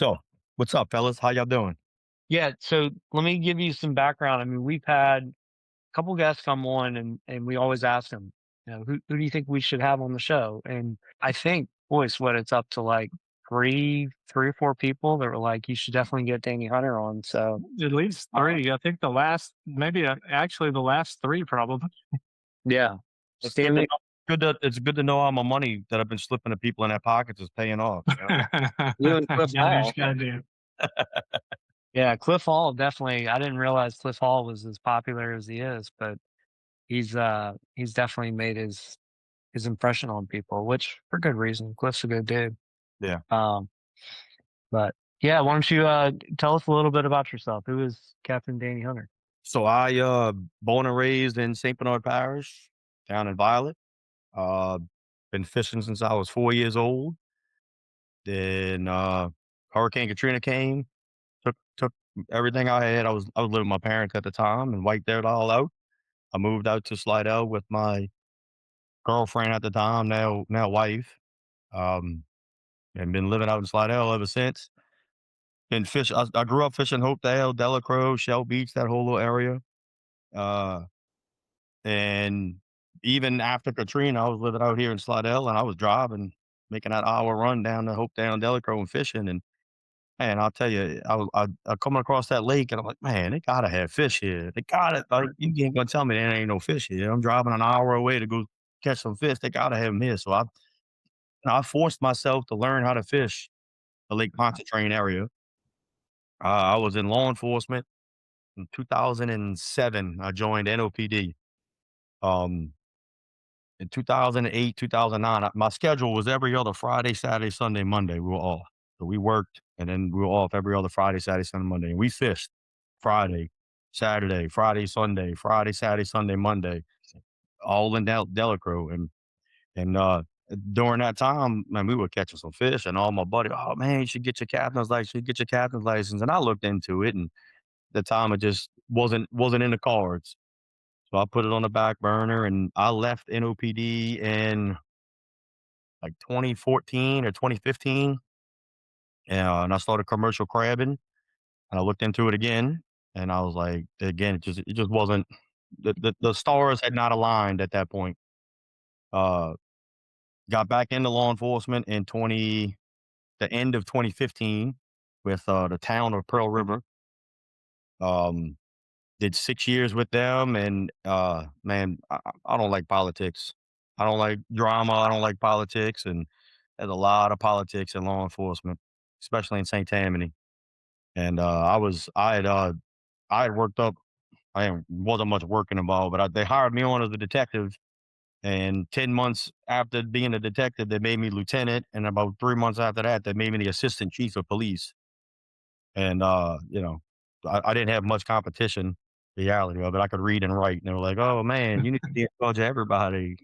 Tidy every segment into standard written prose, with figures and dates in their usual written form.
So, what's up, fellas? How y'all doing? Yeah, so let me give you some background. I mean, we've had a couple guests come on and we always ask them, who do you think we should have on the show? And I think, boys, what it's up to like three or four people that were like, you should definitely get Danny Hunter on. So At least uh, 3. I think the last maybe, actually the last 3 probably. yeah, It's good to Stanley, know. It's good to know how my money that I've been slipping to people in their pockets is paying off. You know? you and Cliff Gotta do what Hall. you gotta do. Yeah, Cliff Hall definitely. I didn't realize Cliff Hall was as popular as he is, but he's definitely made his impression on people, which for good reason. Cliff's a good dude. Yeah. Um, but yeah, why don't you tell us a little bit about yourself? Who is Captain Danny Hunter? So I born and raised in St. Bernard Parish, down in Violet. Uh, been fishing since I was 4 years old. Then Hurricane Katrina came, took everything I had. I was living with my parents at the time and wiped it all out. I moved out to Slidell with my girlfriend at the time, now wife. Um, and been living out in Slidell ever since. Been fish I grew up fishing Hopedale, Delacroix, Shell Beach, that whole little area. Uh, and even after Katrina, I was living out here in Slidell, and I was driving, making that hour run down to Hopedale and Delacroix and fishing. And man, I'll tell you, I coming across that lake, and I'm like, man, they gotta have fish here. They gotta like you ain't gonna tell me there ain't no fish here. I'm driving an hour away to go catch some fish. They gotta have them here. So I forced myself to learn how to fish the Lake Pontchartrain area. I was in law enforcement in 2007. I joined NOPD. Um, in 2008, 2009, my schedule was every other Friday, Saturday, Sunday, Monday. We were off. So we worked and then we were off every other Friday, Saturday, Sunday, Monday. And we fished Friday, Saturday, Friday, Sunday, Friday, Saturday, Sunday, Monday, all in Delacroix. And during that time, man, we were catching some fish and all my buddy, oh man, you should get your captain's license, you should get your captain's license. And I looked into it and the time it just wasn't in the cards. So I put it on the back burner and I left NOPD in like 2014 or 2015. And I started commercial crabbing and I looked into it again and I was like, again, it just wasn't the stars had not aligned at that point. Uh got back into law enforcement in 20 the end of 2015 with the town of Pearl River. Um Did 6 years with them, and, man, I don't like politics. I don't like drama, I don't like politics, and there's a lot of politics in law enforcement, especially in St. Tammany, and, I had worked up wasn't much working involved, but they hired me on as a detective, and 10 months after being a detective, they made me lieutenant, and about 3 months after that, they made me the assistant chief of police. And, I didn't have much competition, reality of it. I could read and write, and they were like, "Oh, man, you need to be in charge of everybody."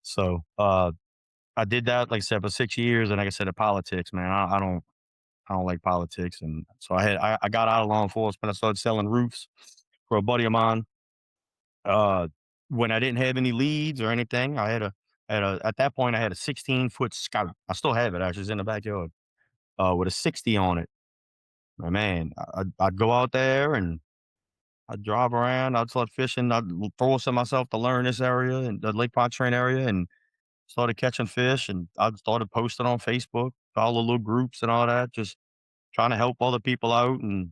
So, I did that, like I said, for 6 years, and like I said, the politics, man, I don't like politics, and so I got out of law enforcement. I started selling roofs for a buddy of mine. Uh, when I didn't have any leads or anything, I had a at that point, I had a 16-foot Scout. I still have it, actually, it's in the backyard, with a 60 on it. And man, I'd go out there and I'd drive around. I'd start fishing. Forcing myself to learn this area and the Lake Pontchartrain area, and started catching fish. And I started posting on Facebook, all the little groups and all that, just trying to help other people out. And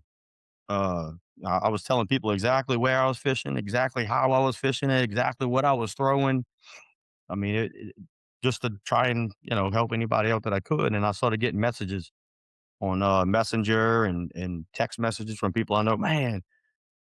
uh, I was telling people exactly where I was fishing, exactly how I was fishing it, exactly what I was throwing. I mean, just to try and help anybody out that I could. And I started getting messages on Messenger and text messages from people I know. Man,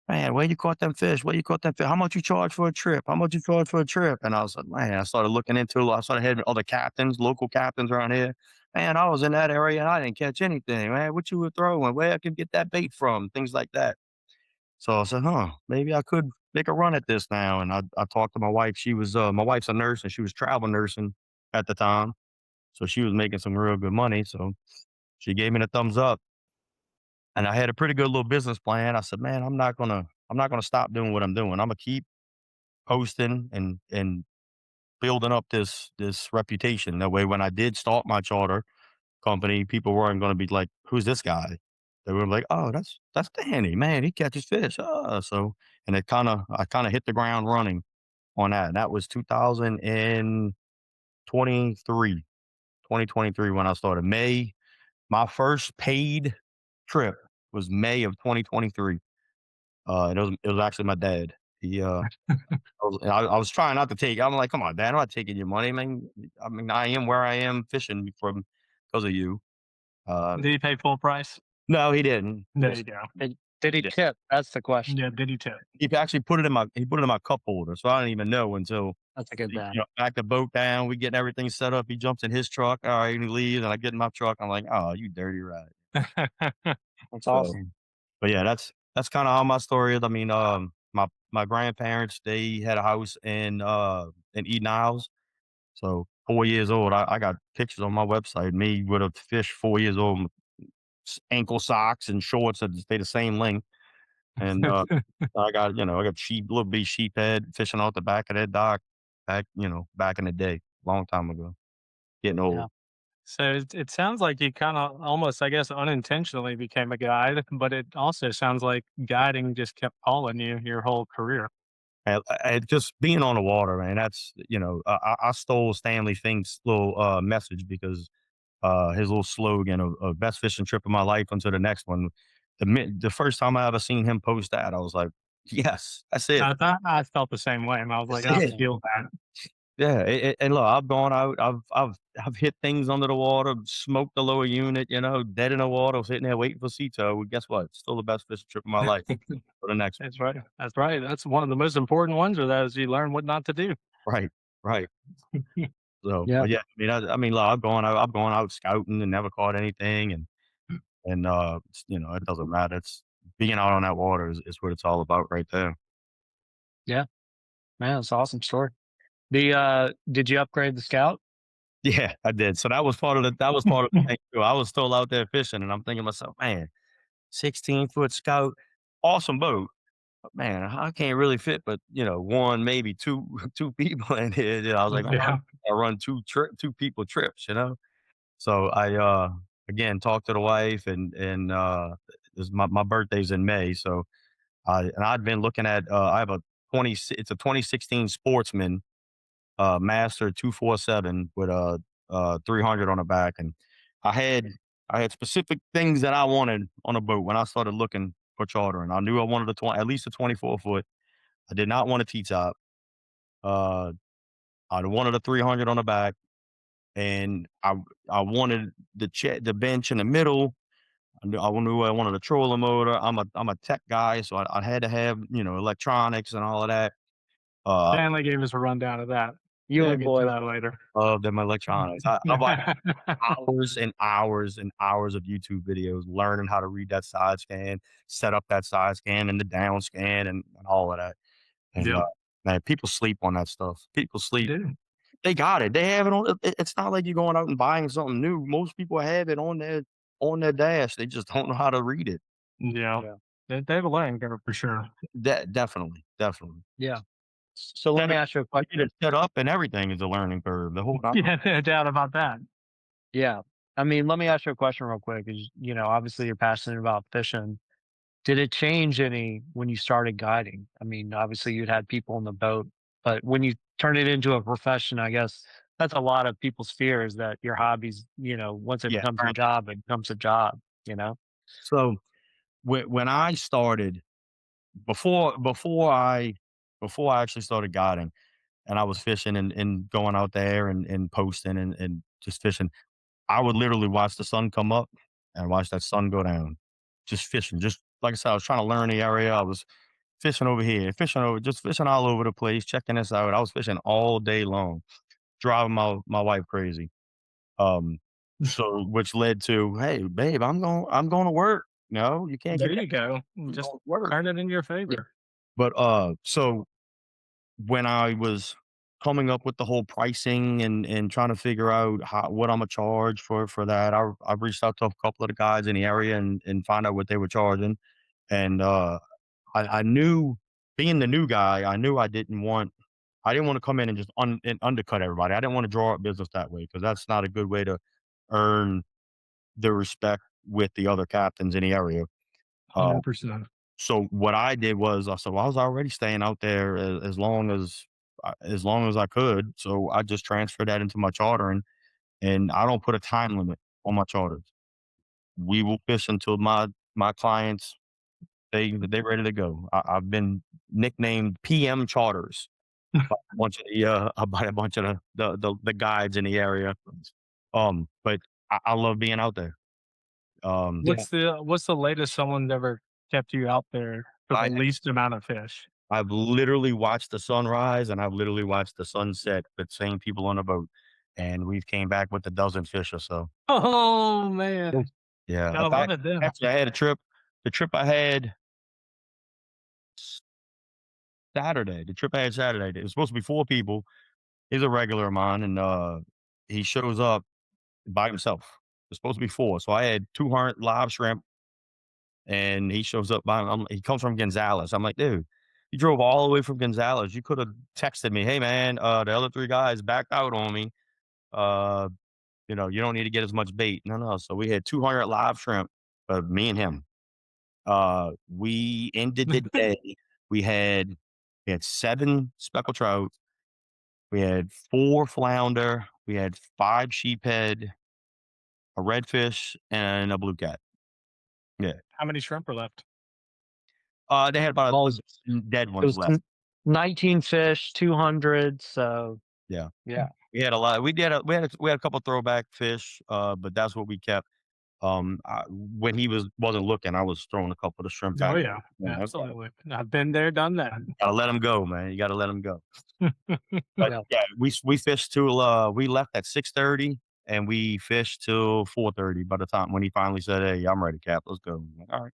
where you caught them fish? Where you caught them fish? How much you charge for a trip? How much you charge for a trip? And I was like, man, I started looking into it. I started having other captains, local captains around here. Man, I was in that area and I didn't catch anything. Man, what you were throwing? Where I could get that bait from? Things like that. So I said, maybe I could make a run at this now. And I talked to my wife. My wife's a nurse and she was travel nursing at the time. So she was making some real good money. So she gave me the thumbs up. And I had a pretty good little business plan. I said, "Man, I'm not gonna stop doing what I'm doing. Imma keep posting and building up this reputation. That way, when I did start my charter, company, people weren't going to be like, "Who's this guy?" They were like, "Oh, that's Danny, man. He catches fish." So and I kind of hit the ground running on that. And that was 2023, 2023 when I started. My first paid trip was May of 2023. It was actually my dad. I was trying not to take. I'm like, come on, Dad, I'm not taking your money, man. I mean, I am where I am fishing from because of you. Uh, Did he pay full price? no, he didn't. There you go. Did he Yeah. tip? That's the question. Yeah, did he tip? He actually put it in my cup holder, so I didn't even know until That's a good dad. back the boat down. We getting everything set up. He jumps in his truck. All right, and he leaves, and I get in my truck. I'm like, oh, you dirty rat. That's So, awesome. but yeah, that's kind of how my story is. I mean, my grandparents they had a house in Eden Isles. So 4 years old, I got pictures on my website. Me with a fish 4 years old, ankle socks and shorts that stay the same length. And I got little bitty sheephead fishing off the back of that dock back in the day, long time ago. Getting Yeah. old. So it sounds like you kind of almost, I guess, unintentionally became a guide, but it also sounds like guiding just kept calling you your whole career. And just being on the water, man. I stole Stanley Fink's little message because his little slogan of best fishing trip of my life until the next one. The first time I ever seen him post that, I was like, yes, that's it. I thought I felt the same way, and I was That's like, I it. feel that. Yeah, and look, I've gone out. I've hit things under the water, smoked the lower unit, dead in the water, sitting there waiting for sea tow. Guess what? Still the best fishing trip of my life for the next one. That's right. That's right. That's one of the most important ones. Are those you learn what not to do. Right, right. So, Yeah. but yeah, look, I've gone out scouting and never caught anything, and it doesn't matter. It's being out on that water is what it's all about, right there. Yeah. Man, that's an awesome story. Did you upgrade the Scout? Yeah, I did. So that was part of the thing too. I was still out there fishing, and I'm thinking to myself, man, 16-foot Scout, awesome boat. Man, I can't really fit, but one, maybe two, two people in here. I was like, man, Yeah. I run two people trips. So I again talked to the wife, and this my birthday's in May, so I'd been looking at I have a 2016 Sportsman Master 247 with a 300 on the back, and I had I had specific things that I wanted on a boat when I started looking for chartering. I knew I wanted at least a 24-foot. I did not want a T-top. Uh, I wanted a 300 on the back, and I wanted the bench in the middle. I knew I wanted a trolling motor. I'm a tech guy, so I had to have electronics and all of that. Uh, Stanley gave us a rundown of that. You We'll and get to boy. that later. of them electronics. I've watched hours and hours and hours of YouTube videos learning how to read that side scan, set up that side scan and the down scan and all of that. And Yep. man, people sleep on that stuff. People They sleep. do. They got it. They have it on. It's not like you're going out and buying something new. Most people have it on their dash. They just don't know how to read it. Yeah. Yeah. They have a learning curve for sure. Definitely, definitely. Yeah. So let Set me it, ask you a get question. it set up and everything is a learning curve. The whole time. Yeah, no doubt about that. Yeah. I mean, let me ask you a question real quick. Is obviously you're passionate about fishing. Did it change any when you started guiding? I mean, obviously you'd had people on the boat, but when you turn it into a profession, I guess that's a lot of people's fears that your hobbies, once it Yeah. becomes your job, it becomes a job, you know? So when I started before before I before I actually started guiding and I was fishing and going out there and posting and just fishing, I would literally watch the sun come up and watch that sun go down. Just fishing. Just like I said, I was trying to learn the area. I was fishing over here, just fishing all over the place, checking this out. I was fishing all day long, driving my wife crazy. Um, so which led to, hey, babe, I'm going to work. No, you can't There get that. you go. I'm Just going to work. turn it in your Yeah. favor. But so when I was coming up with the whole pricing and trying to figure out what I'm gonna charge for that, I reached out to a couple of the guys in the area and find out what they were charging. And I knew, being the new guy, I knew I didn't want to come in and just undercut everybody. I didn't want to draw up business that way because that's not a good way to earn the respect with the other captains in the area. Uh, 100%. so what I did was I said, well, I was already staying out there as long as I could. So I just transferred that into my chartering, and I don't put a time limit on my charters. We will fish until my clients they're ready to go. I've been nicknamed PM Charters by a bunch of by a bunch of the guides in the area. But I love being out there. Um, Yeah. What's the latest someone's ever kept you out there for the I least amount of fish? I've literally watched the sunrise and I've literally watched the sunset with same people on a boat, and we've came back with a dozen fish or so. Oh, man. Yes. Yeah, in Gotta love fact, it then. actually, I had a trip. The trip I had Saturday. The trip I had Saturday. It was supposed to be 4 people. He's a regular of mine, and he shows up by himself. It's supposed to be 4, so I had 200 live shrimp, and he shows up by he comes from Gonzales. I'm like, "Dude, you drove all the way from Gonzales. You coulda texted me, 'Hey, man, the other 3 guys backed out on me. Uh, you don't need to get as much bait.'" No, no, so we had 200 live shrimp, me and him. We ended the day we had we had 7 speckled trout, we had 4 flounder, we had 5 sheephead, a redfish, and a blue cat. Yeah. How many shrimp are left? They had about a Well, dozen dead it ones was left. 19 fish, 200. So Yeah. yeah, We had a lot. We had a couple throwback fish, but that's what we kept. When he wasn't looking, I was throwing a couple of the shrimp Oh, back. yeah. Absolutely. I've been there, done that. Gotta let him go, man. You gotta let him go. But yeah, yeah, we fished till we left at 6:30 and we fished till 4:30 by the time when he finally said, "Hey, I'm ready, Cap. Let's go." I'm like, all right.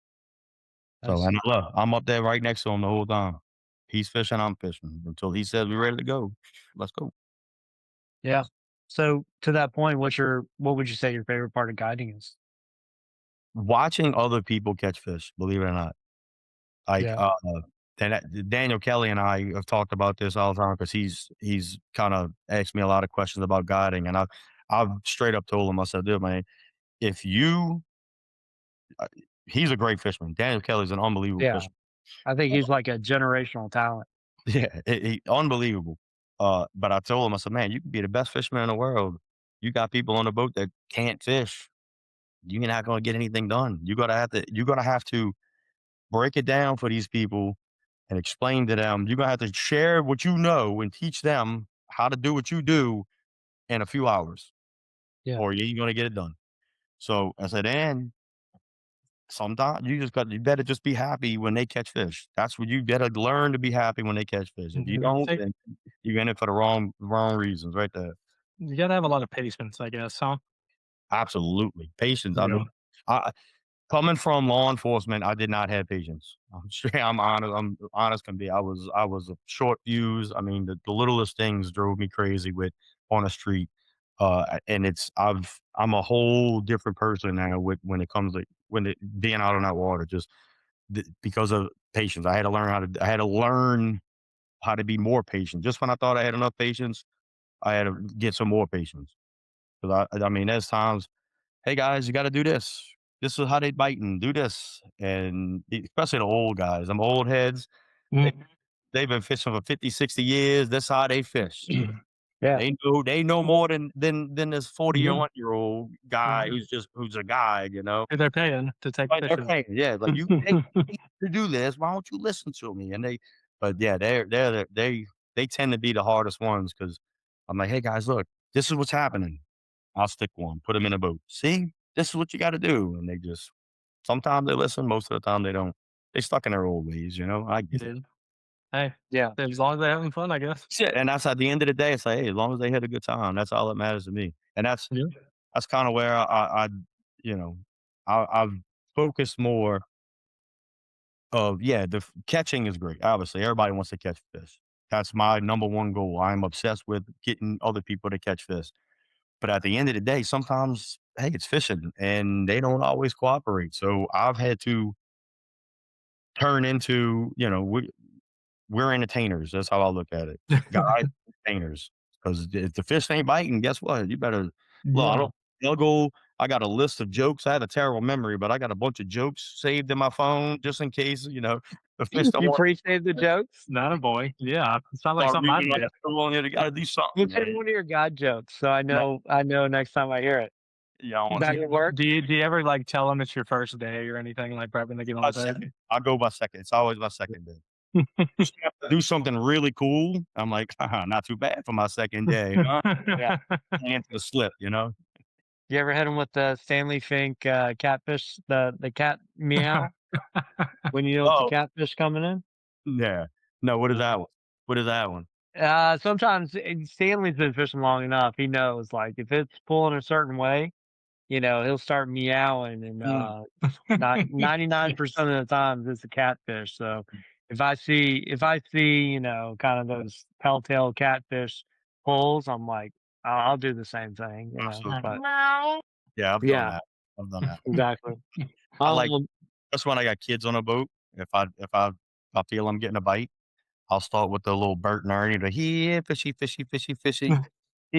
So nice. and look, I'm up there right next to him the whole time. He's fishing, I'm fishing until he says we're ready to go. Let's go. Yeah. So to that point, what would you say your favorite part of guiding is? Watching other people catch fish, believe it or not. Like, Yeah. Daniel Kelly and I have talked about this all the time because he's kinda asked me a lot of questions about guiding, and I've straight up told him, I said, "Dude, man, if you" uh, he's a great fisherman. Daniel Kelly's an unbelievable Yeah. fisherman. I think he's like a generational talent. Yeah, unbelievable. But I told him, I said, "Man, you can be the best fisherman in the world. You got people on the boat that can't fish. You're not gonna get anything done. You're gonna have to break it down for these people and explain to them. You're gonna have to share what you know and teach them how to do what you do in a few hours, Yeah. or you ain't gonna get it done." So I said, and sometimes you better just be happy when they catch fish. That's what you better learn to be happy when they catch fish. If you Mhm. don't, then you're in it for the wrong reasons right there. You gotta have a lot of patience, I guess, huh? Absolutely. Patience. I mean, Yeah. I coming from law enforcement, I did not have patience. I'm honest can be. I was a short fuse. I mean, the littlest things drove me crazy with on the street. And I'm a whole different person now with when it comes to being out on that water, just because of patience. I had to learn how to be more patient. Just when I thought I had enough patience, I had to get some more patience. Because I mean, there's times, "Hey guys, you got to do this. This is how they biting. Do this." And especially the old guys, them old heads, they, Mhm. they've been fishing for 50, 60 years. That's how they fish. Yeah. They know more than this 41 Yeah. year old guy Mhm. who's a guide. And they're paying to take Right, they're pictures. paying, yeah, like, "You pay me to do this, why don't you listen to me?" And but yeah, they tend to be the hardest ones because 'cause I'm like, "Hey guys, look, this is what's happening." I'll stick one, put them in a boat. "See? This is what you gotta do." And they just sometimes they listen, most of the time they don't. They stuck in their old ways. I get it. Dude. Hey, Yeah. as long as they're having fun, I guess. Shit, and that's at the end of the day, it's like, hey, as long as they had a good time, that's all that matters to me. And Yeah. that's kinda where you know, I've focused more of yeah, catching is great. Obviously, everybody wants to catch fish. That's my number one goal. I'm obsessed with getting other people to catch fish. But at the end of the day, sometimes, hey, it's fishing and they don't always cooperate. So I've had to turn into, we're entertainers. That's how I look at it. Guys, entertainers. Because if the fish ain't biting, guess what? You better look. Yeah. They'll go. I got a list of jokes. I had a terrible memory, but I got a bunch of jokes saved in my phone just in case, the fish don't You want pre-save the jokes? Not a boy. Yeah, it sounds to like start something reading I'd like do. a fool. You got to do something, What's man. one of your God jokes? So No, I know next time I hear it. yeah, I want Back to. at work? Do you ever like tell them it's your first day or anything like right when they get on My the boat? second. I go by second. It's always my second day. Usually have to do something really cool. I'm like, not too bad for my second day, huh? Yeah. Into the slip. You ever hit him with the Stanley Fink, catfish, the cat meow when you know it's a Oh, catfish coming in? yeah. No, what is that one? What is that one? Sometimes Stanley's been fishing long enough. He knows, like, if it's pulling a certain way, he'll start meowing and, Mm. not 99% of the times it's a catfish. So if I see, kind of those telltale catfish pulls, I'm like, I'll do the same thing. Absolutely. But Yeah, I've done yeah, that. I've done that. exactly. I like Um, that's when I got kids on a boat. If I feel I'm getting a bite, I'll start with the little Bert and Ernie, the "Here, fishy, fishy, fishy, fishy,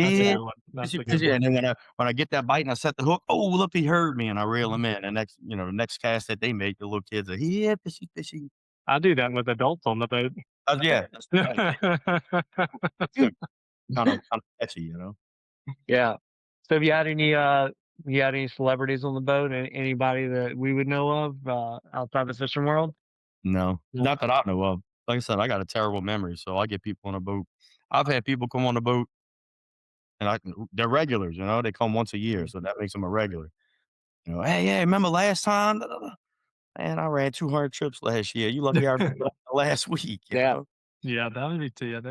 That's a here, good one. That's fishy, a good fishy," one. and then when I get that bite and I set the hook, "Oh, look, he heard me," and I reel him in. And the next cast that they make, the little kids are, "Here, fishy, fishy." I do that with adults on the boat. Yeah, that's right. Kinda kinda catchy. yeah. So have you had any celebrities on the boat? Anybody that we would know of, outside the fishing world? No, No. not that I know of. Like I said, I got a terrible memory, so I get people on a boat. I've had people come on the boat and they're regulars, they come once a year, so that makes them a regular. "Hey, yeah, remember last time? Da, da, da. Man, I ran 200 trips last year. You lucky I remember last week, you Yeah. know?" Yeah, that'd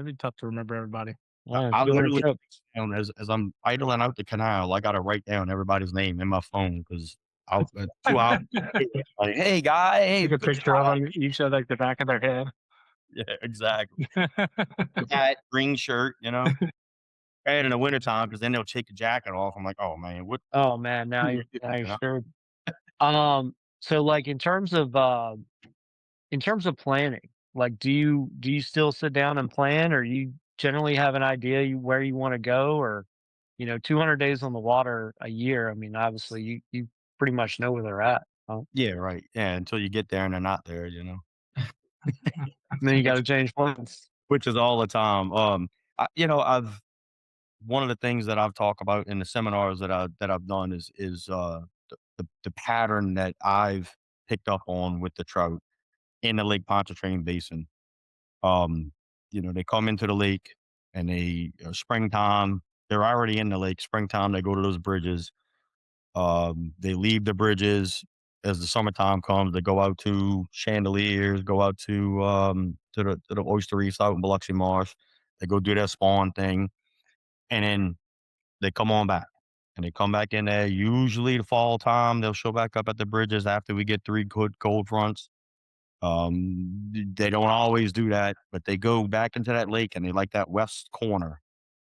be tough to remember everybody. Yeah, I 200 literally trips. as I'm idling out the canal, I gotta write down everybody's name in my phone 'cause I'll 2 hours like, "Hey, guy, hey, Take a good picture of job." them, each show like the back of their head. Yeah, exactly. Hat, green shirt. And in the wintertime, 'cause then they'll take the jacket off. I'm like, "Oh, man, what Oh, man, now do you we do?" now you're You know? screwed. So, like, in terms of planning, like, do you still sit down and plan, or you generally have an idea where you wanna go? Or, 200 days on the water a year, I mean, obviously, you pretty much know where they're at, huh? Yeah, right. Yeah, until you get there and they're not there. Then you Which gotta change plans. which is all the time. I've one of the things that I've talked about in the seminars that I've done is the pattern that I've picked up on with the trout in the Lake Pontchartrain basin. Um, they come into the lake and springtime, they're already in the lake. Springtime, they go to those bridges. They leave the bridges as the summertime comes. They go out to Chandeliers, go out to the oyster reefs out in Biloxi Marsh. They go do their spawn thing, and then they come on back. And they come back in there. Usually the fall time, they'll show back up at the bridges after we get 3 good cold fronts. They don't always do that, but they go back into that lake and they like that west corner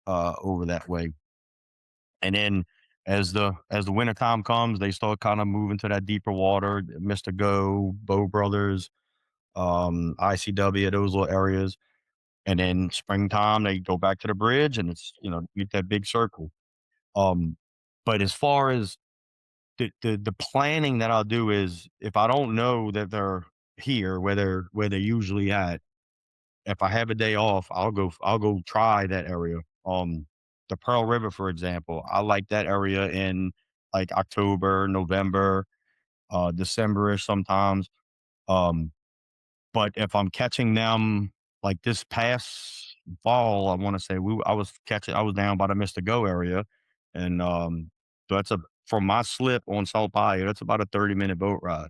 over that way. And then as the winter time comes, they start kind of moving to that deeper water, Mr. Go, Bow Brothers, ICW, those little areas. And then springtime, they go back to the bridge and you get that big circle. Um, but as far as the planning that I'll do is if I don't know that they're here where they're usually at, if I have a day off, I'll go try that area. The Pearl River, for example, I like that area in like October, November, December-ish sometimes. Um, but if I'm catching them like this past fall, I want to say I was down by the Mr. Go area, and so from my slip on Salt Bayou, that's about a 30-minute boat ride.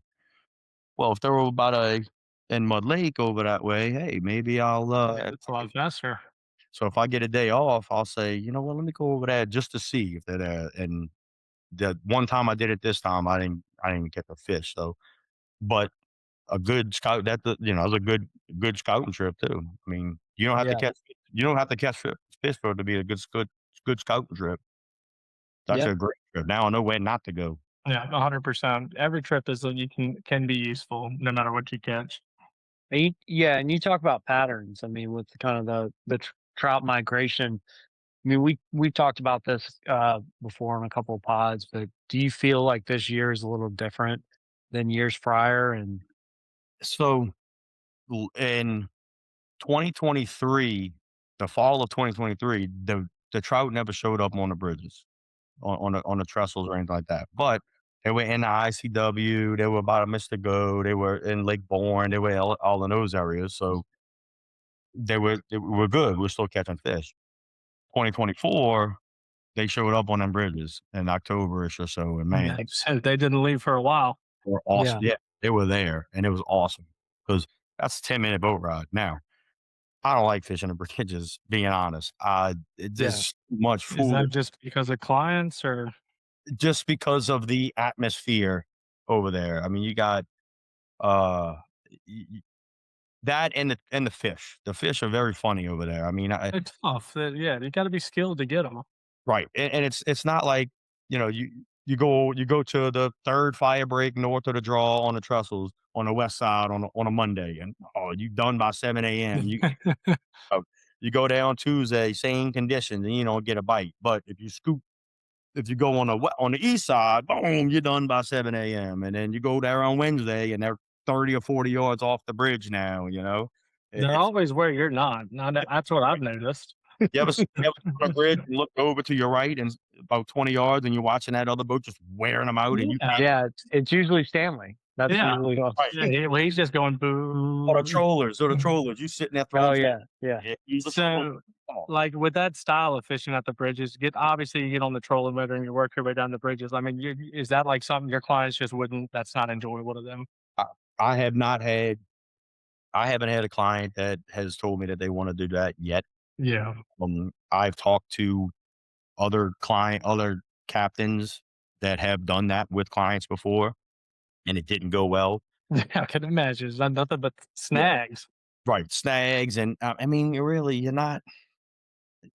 Well, if they're about in Mud Lake over that way, hey, maybe I'll Yeah, it's a lot faster. so if I get a day off, I'll say, you know what, let me go over there just to see if they're there. And the one time I did it this time, I didn't get the fish. So, but a good scout it was a good scouting trip too. I mean, Yeah. you don't have to catch fish for it to be a good scouting trip. It's Yeah. actually a great trip. Now I know where not to go. Yeah, 100%. Every trip is you can be useful no matter what you catch. Yeah, and you talk about patterns. I mean, with kind of the trout migration. I mean, we talked about this before in a couple of pods, but do you feel like this year is a little different than years prior? And So in 2023, the fall of 2023, the trout never showed up on the bridges, on the trestles or anything like that. But they were in the ICW. They were about a miss to go. They were in Lake Bourne. They were all in those areas. So they were good. We were still catching fish. 2024, they showed up on them bridges in October-ish or so, and man, Yeah, so they didn't leave for a while. they were awesome. yeah, Yeah, they were there, and it was awesome because that's a 10-minute boat ride. Now, I don't like fishing in bridges, being honest. yeah, There's too much Is food that just because of clients or just because of the atmosphere over there. I mean, you got uh y- y- that and the fish. The fish are very funny over there. I mean, they're tough? Yeah, you gotta be skilled to get them. right, and it's not like you go to the third fire break north of the draw on the trestles on the west side on a Monday, and you done by 7 a.m. Uh, you go there on Tuesday, same conditions, and you don't get a bite. But if you go on the east side, boom, you're done by 7 a.m. And then you go there on Wednesday, and they're 30 or 40 yards off the bridge now. They're It's always where you're not. Now that's what I've noticed. you ever sit on a bridge and look over to your right and about 20 yards, and you're watching that other boat just wearing them out, and you Yeah, can't. yeah. It's usually Stanley. That's yeah, usually all. Right. yeah. He's just going boo. Or the trollers, you sitting there Oh throwing fish. yeah, yeah. Yeah, use the troller. So, Oh, like with that style of fishing at the bridges, you get on the trolling motor and you work your way down the bridges. I mean, is that like something your clients just wouldn't? That's not enjoyable to them. I, I have not had, I haven't had a client that has told me that they want to do that yet. Yeah, I've talked to other captains that have done that with clients before, and it didn't go well. I can imagine. It's not nothing but Yeah. snags. Right, snags, and, I mean, you're not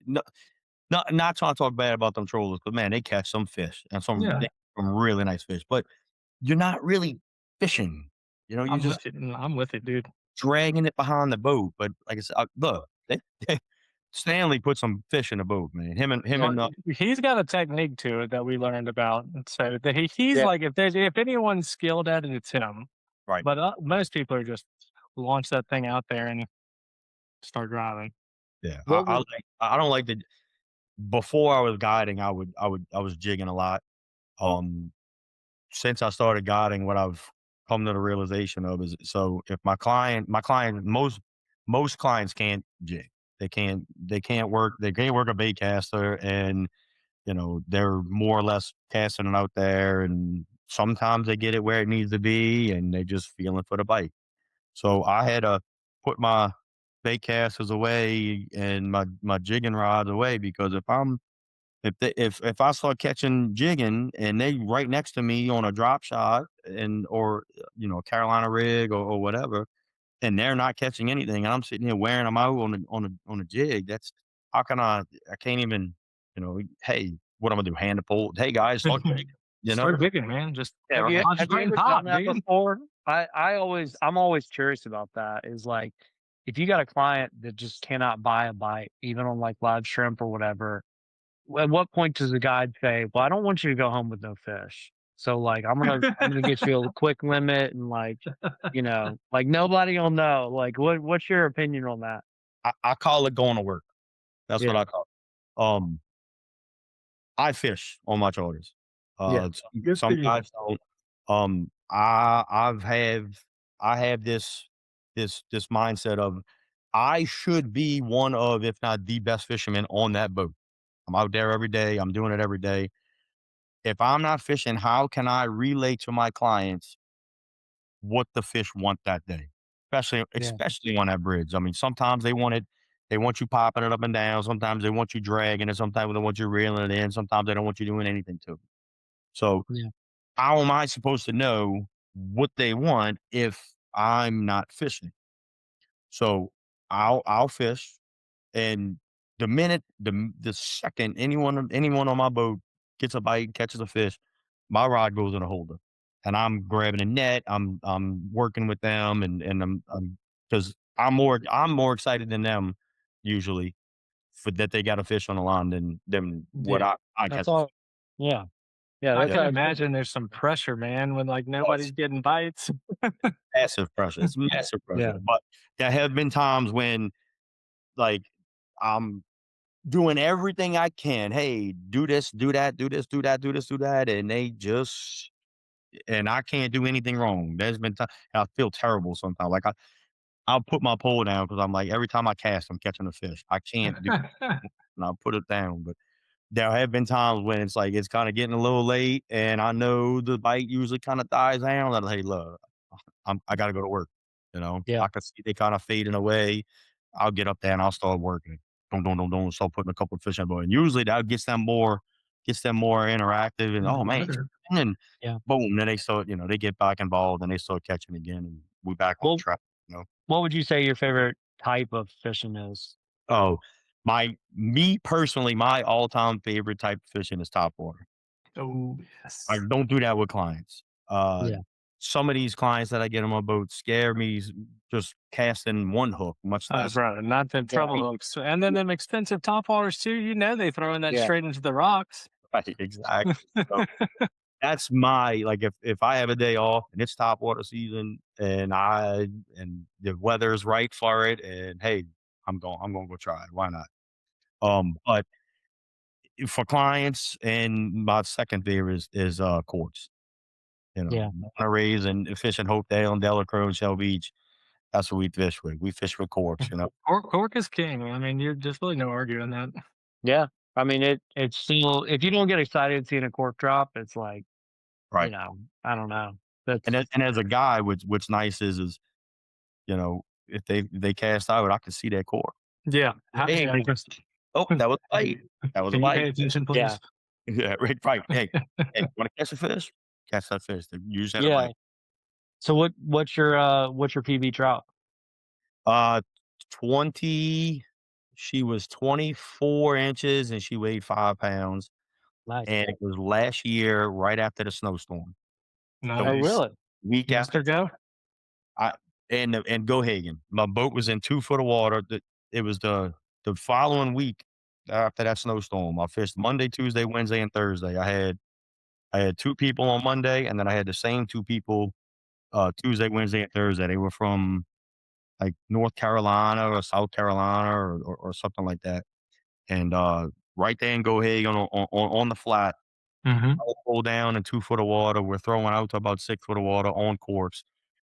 no not trying to talk bad about them trollers, but, man, they catch some fish and Yeah, some really nice fish, but you're not really fishing, you're I'm just with it. I'm with it, dude. dragging it behind the boat. But like I said, look, Stanley put some fish in the boat, man. Him Well, and, he's got a technique to it that we learned about. And so that he's yeah, like, if anyone's skilled at it, it's him. right, But most people are just launch that thing out there and start driving. yeah. What was I don't like the before I was guiding, I was jigging a lot. Um, since I started guiding, what I've come to the realization of is so if my client, most clients can't jig. They can't work a bait caster, and they're more or less casting it out there, and sometimes they get it where it needs to be, and they just feeling for the bite. So I had to put my bait casters away and my jigging rods away, because if I start catching jigging and they right next to me on a drop shot, or Carolina rig, or whatever, and they're not catching anything, and I'm sitting here wearing them out on a jig. That's how can I can't even, hey, what I'm gonna do? Hand the pole? Hey guys, start jigging. You know? Start digging, man. Just Yeah, right. have you concentrate and ever done pop, that dude. before? I'm always curious about that. Is like if you got a client that just cannot buy a bite, even on like live shrimp or whatever. At what point does the guide say, "Well, I don't want you to go home with no fish. So like I'm gonna get you a quick limit and like like nobody will know." Like what's your opinion on that? I call it going to work. That's what Yeah, I call it. I fish on my charters. yeah, Good for Some you. guys don't. I have this mindset of I should be one of, if not the best fisherman on that boat. I'm out there every day. I'm doing it every day. If I'm not fishing, how can I relay to my clients what the fish want that day? Especially yeah, especially on that bridge. I mean, sometimes they want you popping it up and down. Sometimes they want you dragging it. Sometimes they want you reeling it in. Sometimes they don't want you doing anything to it. So yeah, how am I supposed to know what they want if I'm not fishing? So I'll fish, and the second anyone on my boat gets a bite, catches a fish, my rod goes in a holder, and I'm grabbing a net. I'm working with them, and I'm because I'm more excited than them usually for that they got a fish on the line than what Yeah. I That's catch a fish. all. Yeah. Yeah. I That's Yeah, can how. imagine there's some pressure, man, when, like, oh, it's nobody's getting bites. massive pressure. It's massive pressure. Yeah. But there have been times when like I'm doing everything I can. Hey, do this, do that, do this, do that, do this, do that, and they just and I can't do anything wrong. There's been time I feel terrible sometimes. Like I'll put my pole down because I'm like every time I cast, I'm catching a fish. I can't do, and I'll put it down. But there have been times when it's like it's kind of getting a little late, and I know the bite usually kind of dies down. And hey, look, I got to go to work. Yeah. I can see they kind of fading away. I'll get up there and I'll start working. Don't. Start putting a couple of fish in board. And usually that gets them more interactive. And oh man, and Yeah. boom, then they start. They get back involved and they start catching again, and we back on Well, track. You know. what would you say your favorite type of fishing is? Oh, me personally, my all time favorite type of fishing is top water. Oh, I yes. don't do that with clients. Uh, Yeah. some of these clients that I get on my boat scare me just casting one hook, much less Bro, not them Yeah. treble hooks, and then them expensive top waters too, they throwing that Yeah. straight into the rocks. right, exactly. So that's my like if I have a day off and it's top water season and the weather's right for it and hey, I'm gonna go try it. Why not? But for clients and my second beer is courts. Yeah. Monterey's and fish in Hopedale and Delacroix and Shell Beach. That's what we fish with. We fish with corks. Cork is king. I mean, you're just really no arguing that. Yeah. I mean, it's still, if you don't get excited seeing a cork drop, it's like, Right. I don't know. And That's, as a guy, what's nice if they cast out, I can see that cork. Yeah. Hey, Yeah. oh, that was a bite. That was a Can you pay bite. attention, yeah. please? Yeah, right. Hey, wanna catch a fish? Catch that fish. You just had a Yeah. bite. So what's your PB trout? Uh, 20 she was 24 inches and she weighed 5 pounds, Nice. and it was last year right after the snowstorm. The Oh, Nice. really? week after Master go? I and Go Hagen. My boat was in 2 foot of water. It was the following week after that snowstorm. I fished Monday, Tuesday, Wednesday, and Thursday. I had 2 people on Monday, and then I had the same 2 people, Tuesday, Wednesday, and Thursday. They were from, like, North Carolina or South Carolina or something like that, and, right there in Go Hagen on the flat, Mhm. I would pull down in 2 foot of water. We're throwing out to about 6 foot of water on course,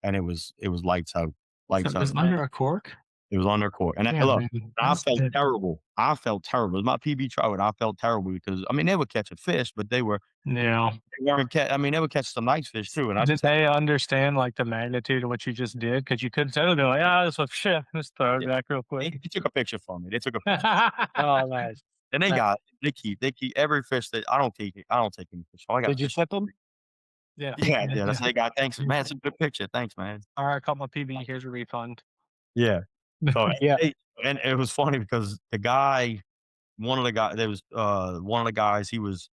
and it was lights out, So lights it was out. under a cork? It was under court, and Damn, look, man. I That's felt it. terrible. I felt terrible. It was my PB trout, and I felt terrible because, I mean, they were catching fish, but Yeah. they weren't ca I mean, they would catch some nice fish too, and I Did just they understand, like, the magnitude of what you just did? Because you could totally be like, "Ah, this was shit. Just throw it yeah, back real quick." they took a picture for me. They took a picture, Oh, nice. and Nice. they keep every fish that I don't take any fish. Oh, I got a Did you fish. flip them? Yeah. Yeah, Yeah, yeah, that's yeah. what they got. Thanks, man. It's a good picture. Thanks, man. "Alright, caught my PB. Here's a refund." Yeah. So, Yeah. they and it was funny because the guy one of the guy there was, one of the guys, he was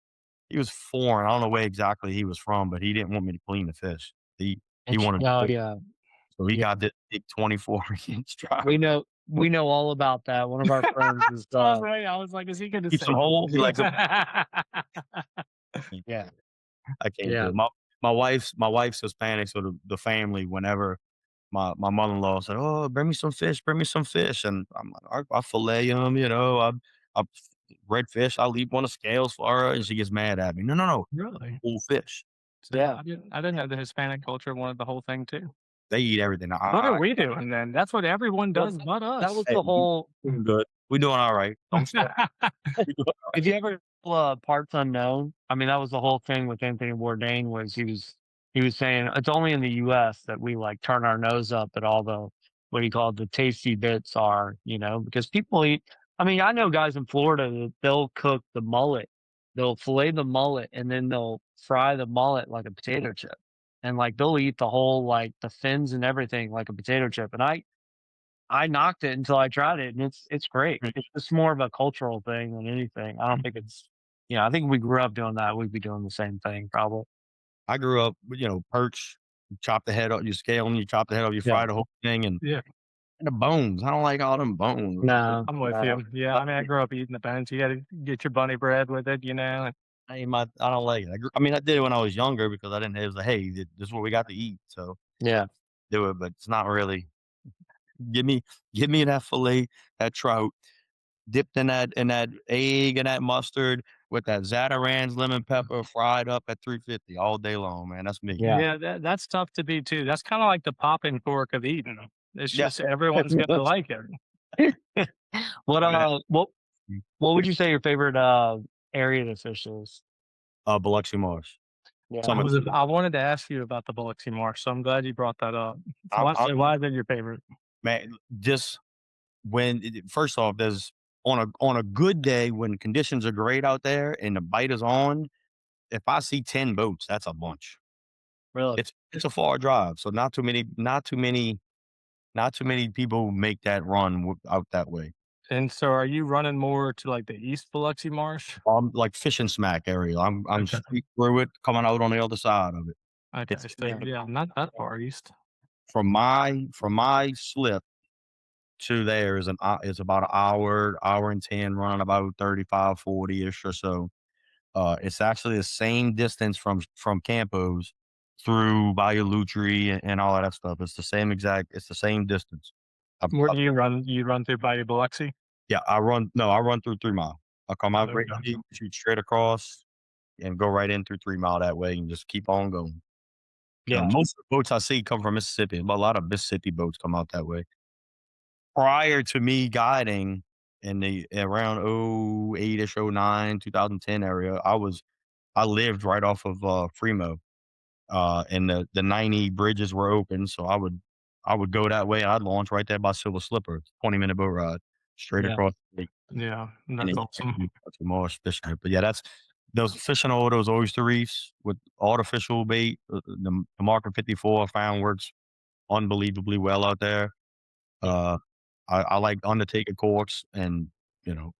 foreign. I don't know where exactly he was from, but he didn't want me to clean the fish. He wanted Oh, to, yeah. so he Yeah. got this big 24 inch trout. We know all about that. One of our friends is, I was right. I was like, "Is he gonna Keep say?" some holes. He likes 'em. yeah. I can't do Yeah. it. My wife's Hispanic, so the family, whenever my mother-in-law said, "Oh, bring me some fish," and I'm like, "I fillet them, I red fish, I'll leave on the scales for her," and she gets mad at me. "No, no, no, Really? whole fish." So Yeah. I didn't know the Hispanic culture wanted the whole thing too. They eat everything. What are we doing then? That's what everyone Well, does but that was us. Hey, the whole. we doing good. We doing alright. Don't sweat. We doing If you ever Parts Unknown, I mean, that was the whole thing with Anthony Bourdain was he was saying it's only in the US that we like turn our nose up at all the what he called the tasty bits are, because people eat. I mean, I know guys in Florida that they'll cook the mullet, they'll fillet the mullet, and then they'll fry the mullet like a potato chip, and like they'll eat the whole like the fins and everything like a potato chip. And I knocked it until I tried it, and it's great. It's just more of a cultural thing than anything. I don't think it's I think if we grew up doing that, we'd be doing the same thing probably. I grew up with, perch, you chop the head off, you scale 'em, you chop the head off, you Yeah. fry the whole thing, and Yeah. The bones. I don't like all them bones. No, I'm with no. you. Yeah, I mean, I grew up eating the bones. You gotta get your bunny bread with it, you know? I don't like it. I mean, I did it when I was younger because I didn't. It was like, hey, this is what we got to eat, so Yeah. do it. But it's not really. Give me, give me that fillet, that trout dipped in that egg and that mustard with that Zatarain's lemon pepper fried up at 350 all day long, man. That's me. Yeah. Yeah, that's tough to beat too. That's kinda like the popping cork of eating. It's Yeah. just everyone's gonna like it. What, Man. what would you say your favorite, area to fish is? Biloxi Marsh. Yeah. Some of I wanted to ask you about the Biloxi Marsh, so I'm glad you brought that up. I'm Why is it your favorite? man, just first off, there's on a good day when conditions are great out there and the bite is on, if I see 10 boats, that's a bunch. Really? It's a far drive, so not too many people make that run out that way. And so are you running more to, like, the East Biloxi Marsh? Like fishing smack area. I'm Okay, straight through it, coming out on the other side of it. okay, It's so, Yeah. yeah, not that far east. from my slip to there is about an hour and 10, running about 35, 40 ish or so. It's actually the same distance from Campos through Bayou Lutri and all of that stuff. It's the same distance. Where do you run? You run through Bayou Biloxi? Yeah, I run through 3 Mile. I come Oh, out Great okay. Neck, shoot straight across, and go right in through 3 Mile that way and just keep on going. Yeah. Most of the boats I see come from Mississippi, but a lot of Mississippi boats come out that way. Prior to me guiding in the around '08-ish, '09, 2010 area, I lived right off of, Fremo, and the 90 bridges were open, so I would go that way, I'd launch right there by Silver Slipper, 20-minute boat ride straight Yeah. across the lake, Yeah, and that's then awesome. to Marsh fishing it. But yeah, that's those fishing all those oyster reefs with artificial bait, the Marker 54 I found works unbelievably well out there. Yeah. Uh, I like Undertaker corks and, you know,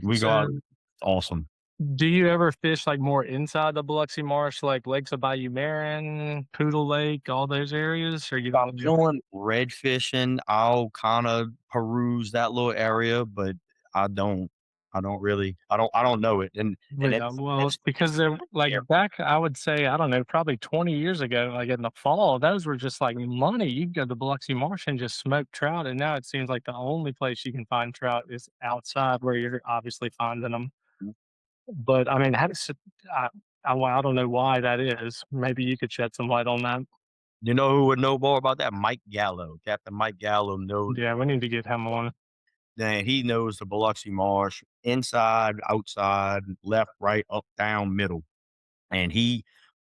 we go out, So, it's awesome. do you ever fish, like, more inside the Biloxi Marsh, like Lakes of Bayou Marin, Poodle Lake, all those areas, or you If I'm don't do doing red fishing, I'll kinda peruse that little area, but I don't know it, and yeah, well, it's because they're like, back, I would say, I don't know, probably 20 years ago, like, in the fall, those were just, like, money. You go to Biloxi Marsh and just smoke trout, and now it seems like the only place you can find trout is outside where you're obviously finding them. But, I mean, how does it I don't know why that is. Maybe you could shed some light on that. you know who would know more about that? Mike Gallo. Captain Mike Gallo knows Yeah, we need to get him on. he knows the Biloxi Marsh inside, outside, left, right, up, down, middle, and he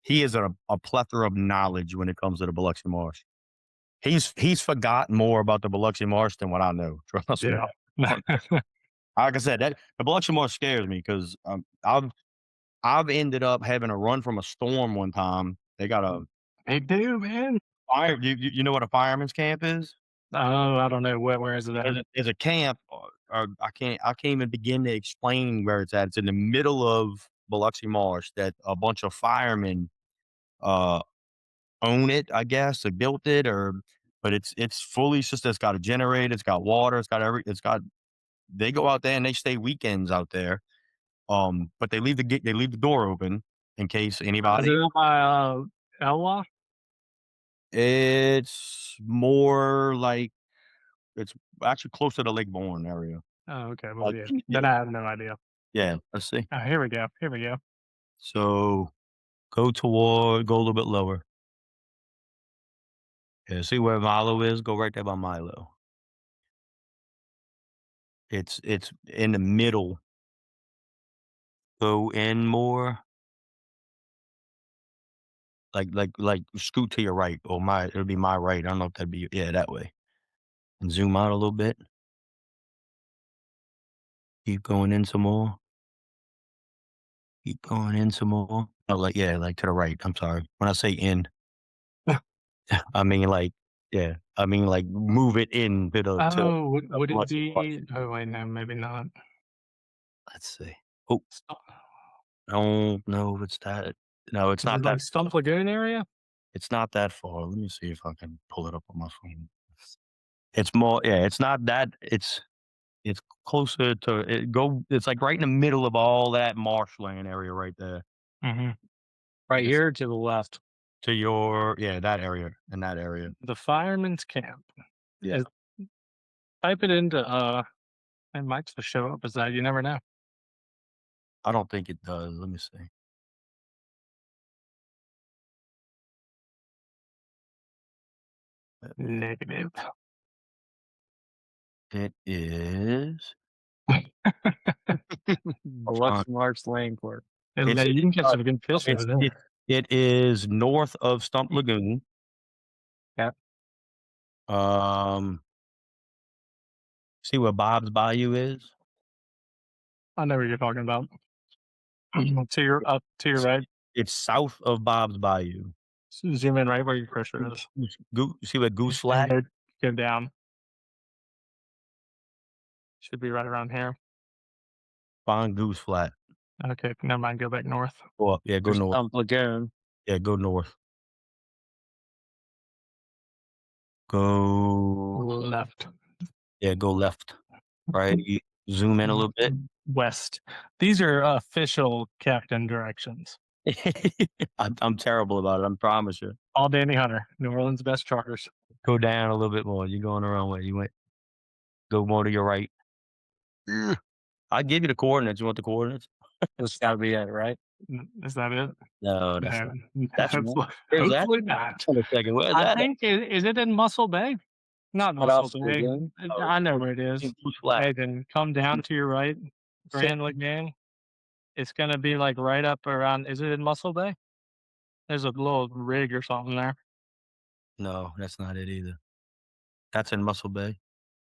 is a plethora of knowledge when it comes to the Biloxi Marsh. He's forgotten more about the Biloxi Marsh than what I know. Trust me. Yeah. Like I said, that the Biloxi Marsh scares me because I've ended up having to run from a storm one time. They got a They do, man. fire. You know what a fireman's camp is? Oh, I don't know. Where is it at? There's a camp. I can't even begin to explain where it's at. It's in the middle of Biloxi Marsh that a bunch of firemen uh, own it. I guess they built it, or but it's fully system. It's got a generator. It's got water. It's got It's got. They go out there and they stay weekends out there. But they leave the door open in case Is it anybody. up by, Elwha? It's more like it's actually closer to Lake Bourne area. Oh, okay. Well, Like, yeah. yeah, Then I have no idea. yeah. Let's see. Oh, here we go. Here we go. So go a little bit lower. Yeah, see where Milo is? Go right there by Milo. It's in the middle. Go in more, like scoot to your right, or it'll be my right. I don't know if that'd be yeah that way. And zoom out a little bit. Keep going in some more. Keep going in some more. Oh, like yeah, like to the right. I'm sorry. When I say in, I mean like yeah, I mean like move it in to Oh, would it much. be oh, wait, no, maybe not. Let's see. Oh, Stu no, no, it's that. No, it's Is not it that. like Stump Lagoon area? It's not that far. Let me see if I can pull it up on my phone. It's more, yeah, it's not that, it's closer to it's like right in the middle of all that marshland area right there. Mhm. Right It's here to the left. to your, yeah, that area, in that area. The fireman's camp. Yeah. Is type it into, it might just show up as that, you never know. I don't think it does. Let me see. Negative. It is hold on. Biloxi Marsh Lane Court. And It's now you can catch uh, some good fish over it's there. it is north of Stump Lagoon. Yeah. Um, see where Bob's Bayou is? I know what you're talking about. To your up to your It's right. it's south of Bob's Bayou. Zoom in right where your cursor is. You see where Goose And Flat? go down. Should be right around here. Find Goose Flat. Okay, never mind, go back north. Or yeah, go There's north. Stump Lagoon. Yeah, go north. Go Left. yeah, go left. Right? You zoom in a little bit. West. These are official captain directions. I'm terrible about it, I promise you. All Danny Hunter, New Orleans best charters. Go down a little bit more. You're going the wrong way. You went go more to your right. Ugh. I give you the coordinates. You want the coordinates? That's gotta be it, right? Is that it? No, that's No, not. That's wrong. hopefully, Where's that? hopefully not. Hold on a second. Where's I that at? think is it in Muscle Bay? Not Cut Muscle off Bay. Lagoon. Oh, I know where it in is. Goose Flat. Hey, then come down to your right, Say Grand Lagoon. It's gonna be like right up around. Is it in Muscle Bay? There's a little rig or something there. no, that's not it either. That's in Muscle Bay.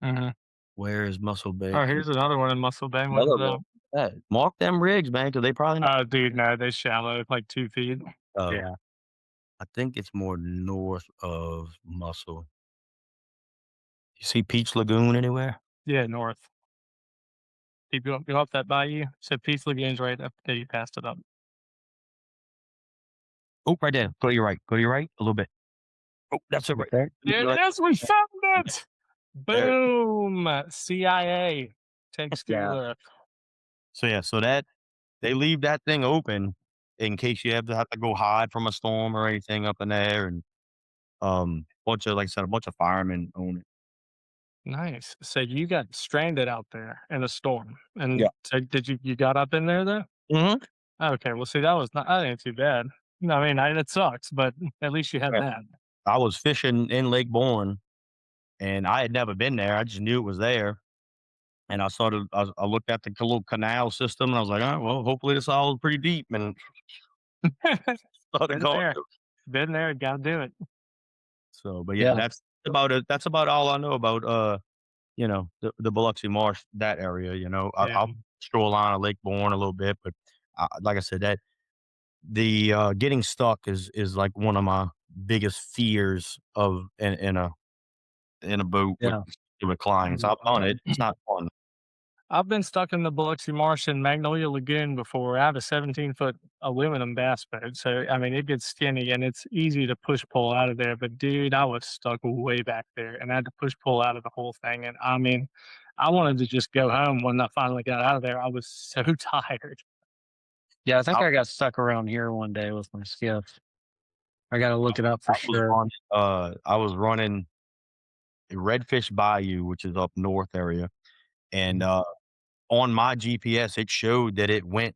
Mhm. Where is Muscle Bay? Oh, here's another one in Muscle Bay. What is Another that? one. Hey, mark them rigs, man, because they probably not. Oh, dude, no, they shallow, like 2 feet. Oh, Yeah. I think it's more north of Muscle. You see Peach Lagoon anywhere? Yeah, north. Keep go up that bayou. So Peace Lagoon's right up there. You passed it up. Oh, right there. Go to your right. Go to your right a little bit. Oh, that's it right. Okay. There Right it is. We found it. there. Boom. CIA. Take Yeah. Steeler. So yeah, so that they leave that thing open in case you have to go hide from a storm or anything up in there, and bunch of like I said, a bunch of firemen own it. Nice. So you got stranded out there in a storm. Yeah. And so did you got up in there though? Hmm. Okay. Well, see, that was not, that ain't too bad. No, I mean, it sucks, but at least you had Yeah. that. I was fishing in Lake Bourne, and I had never been there. I just knew it was there, and I looked at the little canal system, and I was like, oh well, hopefully this all is pretty deep, and started Been going there. through. Been there. Got to do it. So, but yeah, Yeah. that's about it. That's about all I know about the Biloxi Marsh, that area. Yeah. I'll stroll on a Lake Bourne a little bit, but like I said, that the getting stuck is like one of my biggest fears of in a boat Yeah. with clients. I've done it. It's not fun. I've been stuck in the Biloxi Marsh and Magnolia Lagoon before. I have a 17-foot aluminum bass boat, so I mean it gets skinny and it's easy to push pull out of there. But dude, I was stuck way back there, and I had to push pull out of the whole thing. And I mean, I wanted to just go home when I finally got out of there. I was so tired. Yeah, I think I, I got stuck around here one day with my skiff. I gotta look it up for I was sure. running. I was running Redfish Bayou, which is up north area, and on my GPS, it showed that it went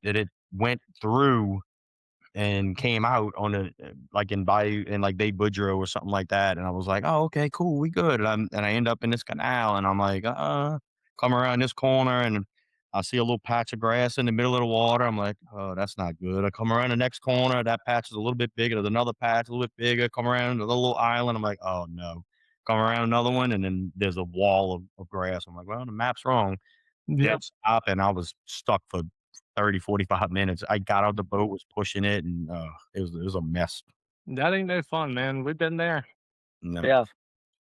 through and came out on a like in Bayou in like Bay Boudreaux or something like that, and I was like, "Oh, okay, cool, we good." And I end up in this canal, and I'm like, come around this corner, and I see a little patch of grass in the middle of the water. I'm like, "Oh, that's not good." I come around the next corner, that patch is a little bit bigger. There's another patch a little bit bigger. Come around another little island. I'm like, "Oh no." Come around another one, and then there's a wall of grass. I'm like, "Well, the map's wrong." Yep, Dead stop, and I was stuck for 30, 45 minutes. I got out the boat, was pushing it, and, it was a mess. that ain't no fun, man. We've been there. No. Yeah.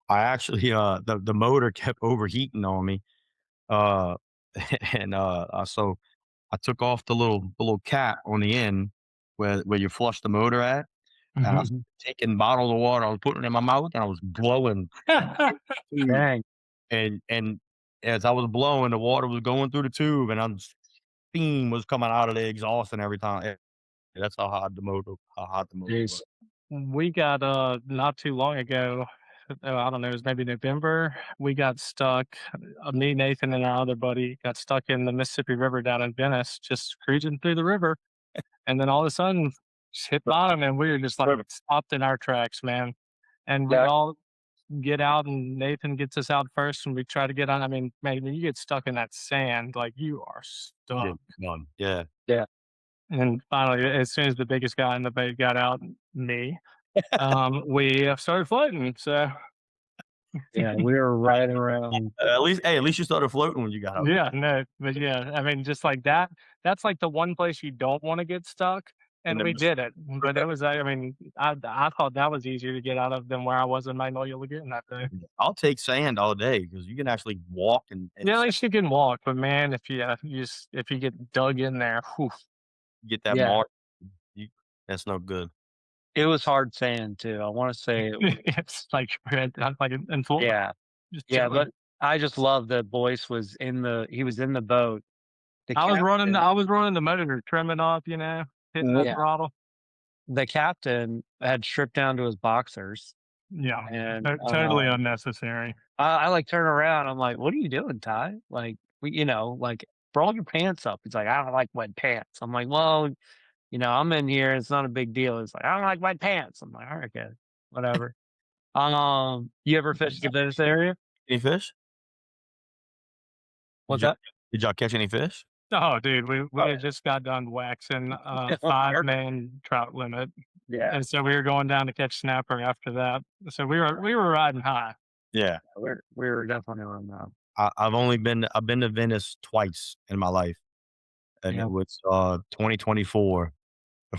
I actually, the motor kept overheating on me, uh, and, so I took off the little cap on the end where you flush the motor at, and I was Mhm. Mhm. taking bottles of water, I was putting it in my mouth, and I was blowing. Dang. and as I was blowing, the water was going through the tube, and steam was coming out of the exhaust and every time. That's how hot the motor was. Jeez. We got, not too long ago, I don't know, it was maybe November, we got stuck, me, Nathan, and our other buddy got stuck in the Mississippi River down in Venice, just cruising through the river, and then all of a sudden, just hit bottom, and we were just, like, Perfect. stopped in our tracks, man, and we Yeah. all get out, and Nathan gets us out first, and we try to get on. I mean, man, when you get stuck in that sand, like, you are Yeah, stuck, none. Yeah. Yeah. and finally, as soon as the biggest guy in the boat got out, me, we, started floating, so Yeah. We were right around. At least you started floating when you got out. yeah, no, but yeah, I mean, just like that, that's like the one place you don't wanna get stuck, In and the we Mississippi did it, but it River. was, I mean, I thought that was easier to get out of than where I was in Magnolia Lagoon that day. I'll take sand all day because you can actually walk and Yeah, at least you can walk, but man, if you, you just if you get dug in there, whew, get that Yeah. mark. You that's no good. It was hard sand too. I want to say it was. it's like red like in Florida, Yeah. just Yeah. chilling. But I just love that Boyce he was in the boat. The captain, I was running the motor, trimming up, hitting that yeah, throttle. the captain had stripped down to his boxers. Yeah, And totally unnecessary. I like turn around. I'm like, "What are you doing, Ty? Like, like roll your pants up." He's like, "I don't like wet pants." I'm like, "Well, I'm in here. It's not a big deal." He's like, "I don't like wet pants." I'm like, "All right, good, whatever." You ever fish in this area? Any fish? Did What's y'all that? did y'all catch any fish? Oh, dude, we Oh, had just got done waxing a Perfect. 5-man trout limit, Yeah, and so we were going down to catch snapper after that. So we were riding high. yeah. we were definitely on that. I've been to Venice twice in my life, and Yeah, it was, 2024. The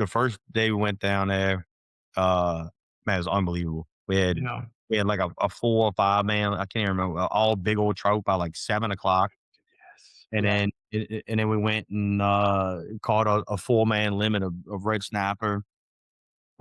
first day we went down there, man, it was unbelievable. You know, We had like a 4 or 5 man, I can't even remember, all big old trout by like 7 o'clock, yes, and yeah. then we went and, caught a 4-man limit of red snapper,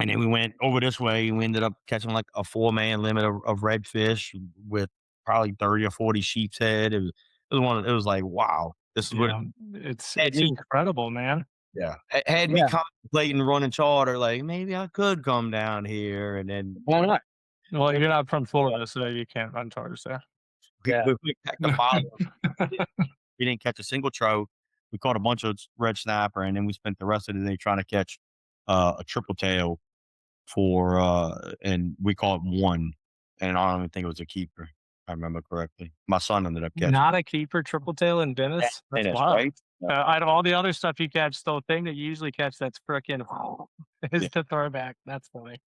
and then we went over this way, and we ended up catching like a 4-man limit of redfish with probably 30 or 40 sheep's head. It was like, "Wow, this is what." yeah, it's Had it's me incredible, man. Yeah, had me Yeah. contemplating running charter, like, maybe I could come down here, and then Why not? Well, you're not from Florida, so you can't run charters there. Yeah. we packed the bottom. We didn't catch a single trout. We caught a bunch of red snapper, and then we spent the rest of the day trying to catch, a triple tail and we caught 1, and I don't even think it was a keeper, if I remember correctly. My son ended up catching Not a keeper triple tail in that Venice? That's Venice, wild. right? Yeah, Out of all the other stuff you catch, the thing that you usually catch that's frickin' yeah. is the throwback. That's funny.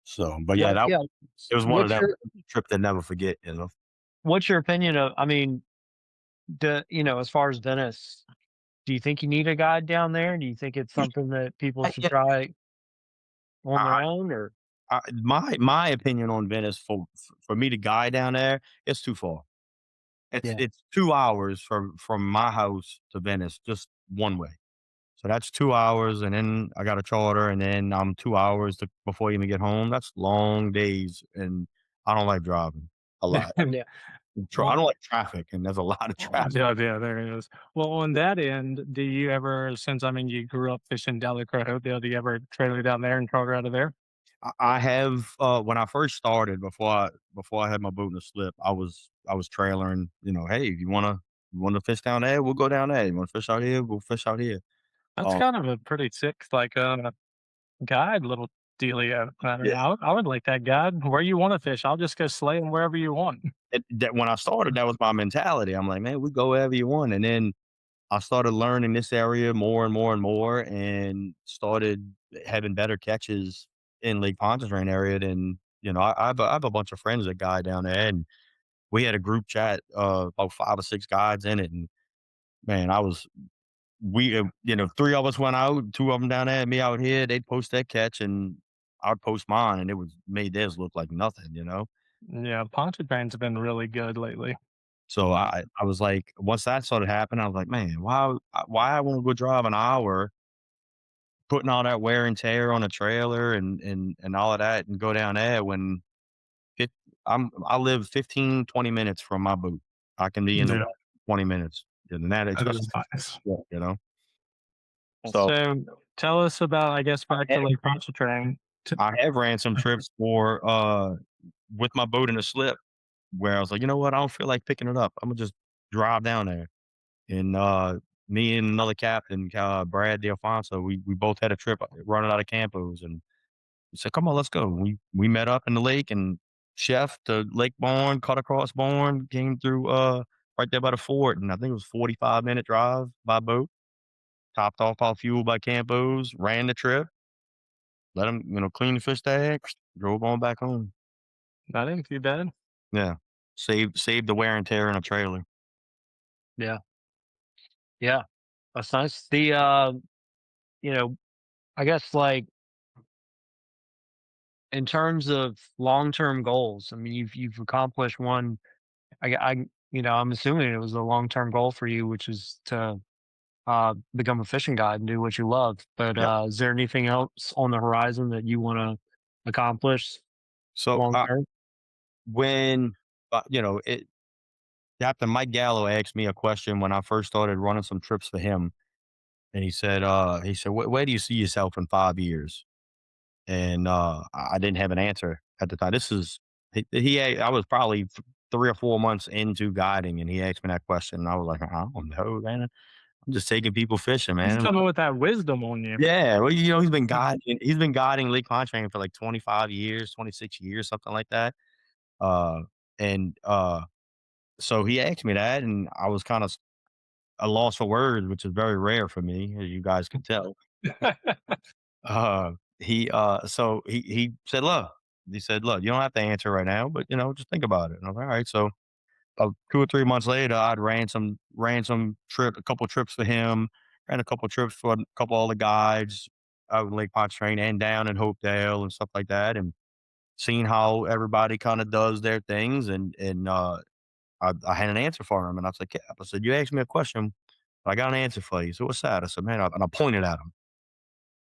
So, but yeah, What that yeah. it was one of What's them your trip to never forget, you know? what's your opinion of, I mean, as far as Venice, do you think you need a guide down there? Do you think it's something that people should Yeah, try on their I own, or my opinion on Venice for me to guide down there, it's too far. Yeah. It's 2 hours from my house to Venice, just one way. So that's 2 hours, and then I got a charter, and then I'm 2 hours before I even get home. That's long days, and I don't like driving a lot. Yeah. I Well, don't like traffic, and there's a lot of traffic. yeah, yeah, there it is. Well, on that end, do you ever, since I mean you grew up fishing Delacroix, do you ever trailer down there and charter out of there? I have, when I first started, before I had my boat in the slip, I was trailering, "Hey, if you wanna fish down there, we'll go down there. You wanna fish out here, we'll fish out here." That's Um, kind of a pretty sick, like, guide little dealio. I don't know. yeah, I would like that guide. Where you want to fish, I'll just go slay 'em wherever you want. that when I started, that was my mentality. I'm like, "Man, we go wherever you want," and then I started learning this area more and more and more, and started having better catches in Lake Pontchartrain area than I have a bunch of friends that guide down there, and we had a group chat, about 5 or 6 guides in it, and man, I was we, 3 of us went out, 2 of them down there, me out here. They'd post their catch, and I'd post mine, and it was made theirs look like nothing. Yeah, Pontchartrain's been really good lately. So I was like, once that started happening, I was like, man, why I want to go drive an hour, putting all that wear and tear on a trailer and all of that, and go down there when I live 15, 20 minutes from my boat. I can be in the Yeah, water 20 minutes, and that that especially is nice. you know? So, So tell us about, I guess, back I to have Lake Pontchartrain. T- I have ran some trips for, with my boat in a slip where I was like, "You know what? I don't feel like picking it up. Imma just drive down there." And, me and another captain, Brad D'Alfonso, we both had a trip running out of Campos, and he said, "Come on, let's go." We met up in the lake and chef to Lake Bourne, cut across Bourne, came through, right there by the fort, and I think it was 45-minute drive by boat, topped off our fuel by Campos, ran the trip, let them, clean the fish tag, drove on back home. That ain't too bad. Yeah. Saved the wear and tear in a trailer. Yeah. Yeah. That's nice. You know, I guess like in terms of long-term goals, I mean, you've accomplished one. I'm assuming it was a long-term goal for you, which is to become a fishing guide and do what you love. But Yep. is there anything else on the horizon that you want to accomplish So, long term? when, it Captain Mike Gallo asked me a question when I first started running some trips for him, and he said, "Where do you see yourself in 5 years?" And, I didn't have an answer at the time. This is I was probably 3 or 4 months into guiding, and he asked me that question, and I was like, "I don't know, man. I'm just taking people fishing, He's man." coming with that wisdom on you. Yeah, well, he's been guiding Lake Pontchartrain for, like, 25 years, 26 years, something like that. Uh, and, so he asked me that, and I was kinda a loss for words, which is very rare for me, as you guys can tell. He said, "Look," "Look, you don't have to answer right now, but, just think about it." And I was like, "Alright." So, 2 or 3 months later, I'd ran some a couple trips for him, ran a couple trips for a couple other guides out in Lake Pontchartrain and down in Hopedale and stuff like that, and seeing how everybody kinda does their things, I had an answer for him, and I was like, "Cap," I said, "You asked me a question, but I got an answer for you." "So what's that?" I said, "Man," and I pointed at him.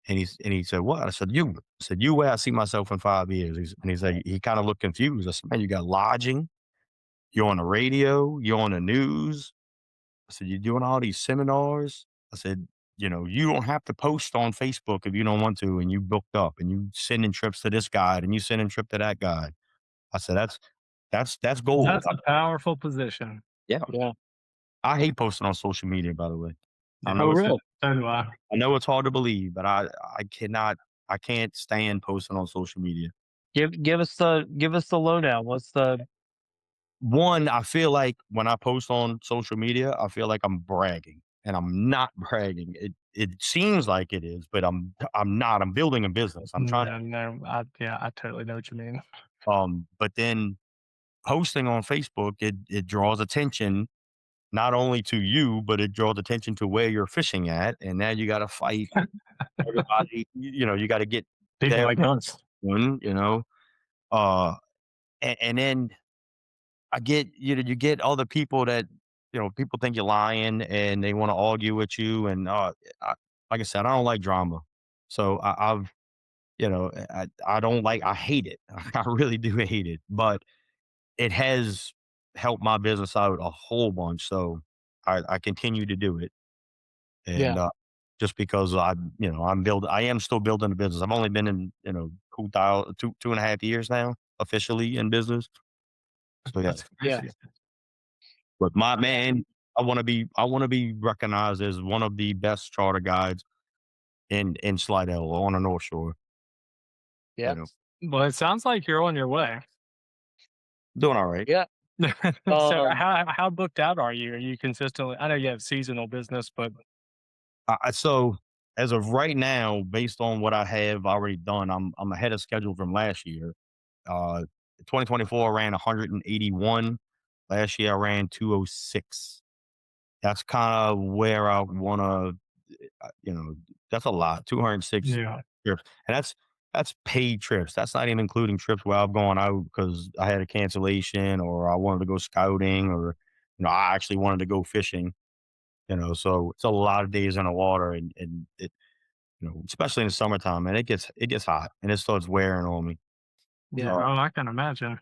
And he said, "What?" I said, "You." I said, "You where I see myself in 5 years." He's like, he kinda looked confused. I said, "Man, you got lodging, you're on the radio, you're on the news." I said, "You're doing all these seminars." I said, "You don't have to post on Facebook if you don't want to, and you booked up, and you sending trips to this guide, and you sending trip to that guide." I said, "That's gold." That's a powerful position. Yeah. Yeah. I hate posting on social media, by the way. I Yeah. Oh, know it's really? So do I. I know it's hard to believe, but I can't stand posting on social media. Give us the lowdown. What's the One, I feel like when I post on social media, I feel like I'm bragging, and I'm not bragging. It seems like it is, but I'm not. I'm building a business. I'm trying No, no, I totally know what you mean. to, but then posting on Facebook, it draws attention not only to you, but it draws attention to where you're fishing at, and now you got to fight everybody. You got to get People there like us. one. Uh, and then you get other people that, people think you're lying and they want to argue with you. And, I, like I said, I don't like drama. So I don't like, I hate it. I really do hate it, but it has helped my business out a whole bunch. So I continue to do it. And, Yeah. just because I am still building a business. I've only been in, 2.5 years now, officially in business. So yeah. That's Yeah. crazy. But my man, I wanna be recognized as one of the best charter guides in Slidell on the North Shore, you Yeah. know? Well, it sounds like you're on your way. Doing alright. Yeah. So Um, how booked out are you? Are you consistently, I know you have seasonal business, but So, as of right now, based on what I have already done, I'm ahead of schedule from last year. Uh, 2024, I ran 181. Last year, I ran 206. That's kinda where I wanna, uh, you know, that's a lot, 206 yeah. trips, and that's paid trips. That's not even including trips where I've gone out because I had a cancellation or I wanted to go scouting or, I actually wanted to go fishing, so it's a lot of days in the water and it, especially in the summertime, and it gets hot and it starts wearing on me. Yeah. yeah. Uh, Oh, I can imagine.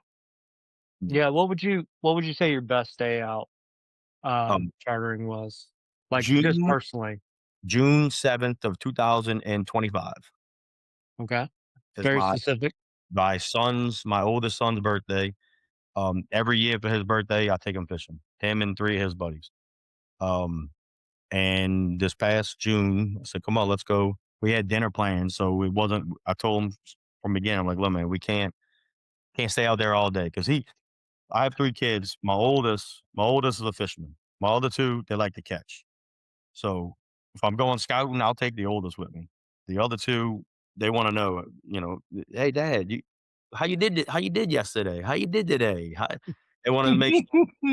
Yeah, what would you say your best day out, Um, chartering was? Like, just June personally. June 7th of 2025 Okay. is Very my specific. my oldest son's birthday. Every year for his birthday, I take him fishing. Him and 3 of his buddies. Um, and this past June, I said, "Come on, let's go." We had dinner plans, so it wasn't. I told him from the beginning, I'm like, "Look, man, we can't stay out there all day because he." I have 3 kids. My oldest is a fisherman. My other 2, they like to catch. So if I'm going scouting, I'll take the oldest with me. The other 2, they want to know, "Hey, Dad, how you did yesterday? How you did today?" They want to make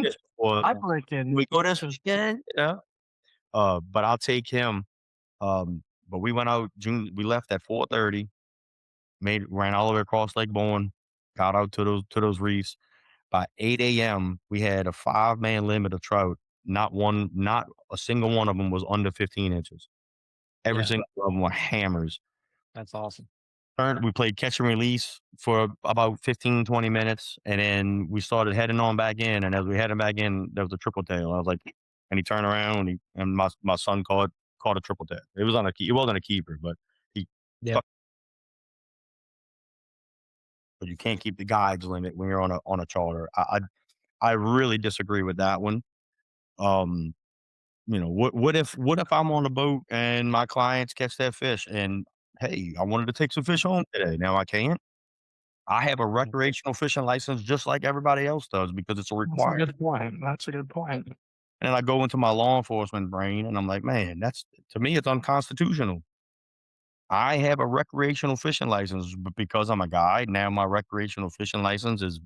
fish before I reckon. we go this weekend. But I'll take him. But we went out June. We left at 4:30. Ran all the way across Lake Bourne. Got out to those reefs. By 8 a.m., we had a 5-man limit of trout. Not a single one of them was under 15 inches. Every Yeah, single one of them were hammers. that's awesome. We played catch and release for about 15, 20 minutes, and then we started heading on back in. And as we headed back in, there was a triple tail. I was like, and he turned around and my son caught a triple tail. It wasn't a keeper, but he Yep. but you can't keep the guides limit when you're on a charter. I really disagree with that one. Um, what if I'm on a boat and my clients catch that fish and hey, I wanted to take some fish home today. Now I can't. I have a recreational fishing license just like everybody else does because it's a That's a requirement. good point. That's a good point. And I go into my law enforcement brain and I'm like, man, that's to me, it's unconstitutional. I have a recreational fishing license, but because I'm a guide, now my recreational fishing license is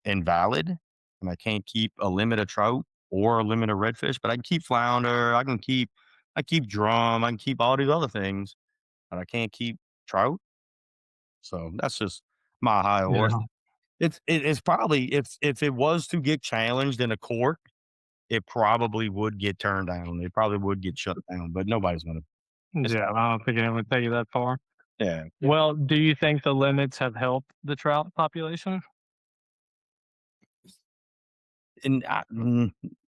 invalid and I can't keep a limit of trout or a limit of redfish, but I can keep flounder, I keep drum, I can keep all these other things, but I can't keep trout. So that's just my high horse. Yeah. It's probably if it was to get challenged in a court, it probably would get turned down. It probably would get shut down, but nobody's gonna. It's Yeah, I don't think it would take you that far. yeah. Well, do you think the limits have helped the trout population? And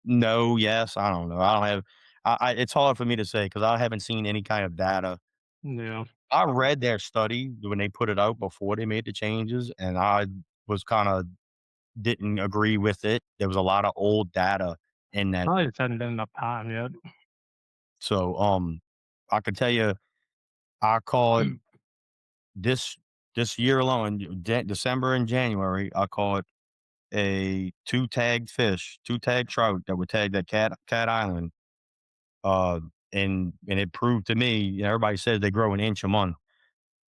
no, yes, I don't know. I don't have. It's hard for me to say because I haven't seen any kind of data. Yeah. I read their study when they put it out before they made the changes, and I was kind of didn't agree with it. There was a lot of old data in that. Probably just hadn't been enough time yet. So, I can tell you, I caught this this year alone, December and January, I caught a 2 tagged fish, 2 tagged trout that were tagged at Cat Island. And it proved to me, everybody says they grow an inch a month.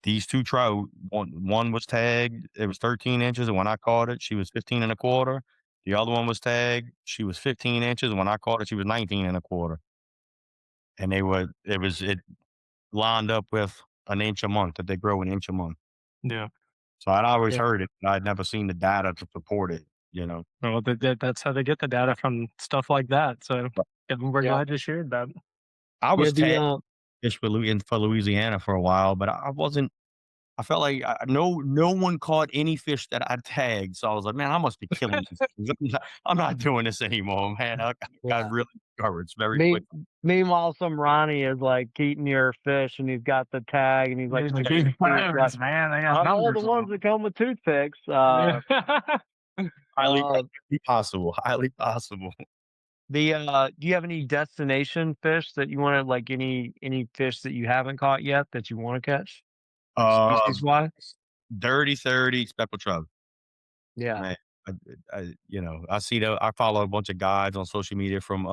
These 2 trout, one was tagged, it was 13 inches, and when I caught it, she was 15 and a quarter. The other one was tagged, she was 15 inches, and when I caught it, she was 19 and a quarter. And it lined up with an inch a month, that they grow an inch a month. Yeah. So I'd always Yeah. heard it, but I'd never seen the data to support it. Well, that's how they get the data from stuff like that. So But yeah, we're Yeah. glad you shared that. I Yeah, was tagged fish for Louisiana for a while, but I wasn't. I felt like no one caught any fish that I tagged, so I was like, "Man, I must be killing these things. I'm not doing this anymore, man." I got yeah. really discouraged very Me quick. Meanwhile, some Ronnie is, like, eating your fish, and he's got the tag, and he's, like, These are checking these to see if, like, phones, man. They got I know the numbers on ones that come with toothpicks. them. Yeah. Highly Uh, possible, highly possible. do you have any destination fish that you wanna like, any fish that you haven't caught yet that you wanna catch? Like, Uh, species-wise? Dirty 30 speckled trout, Yeah. man. I follow a bunch of guides on social media from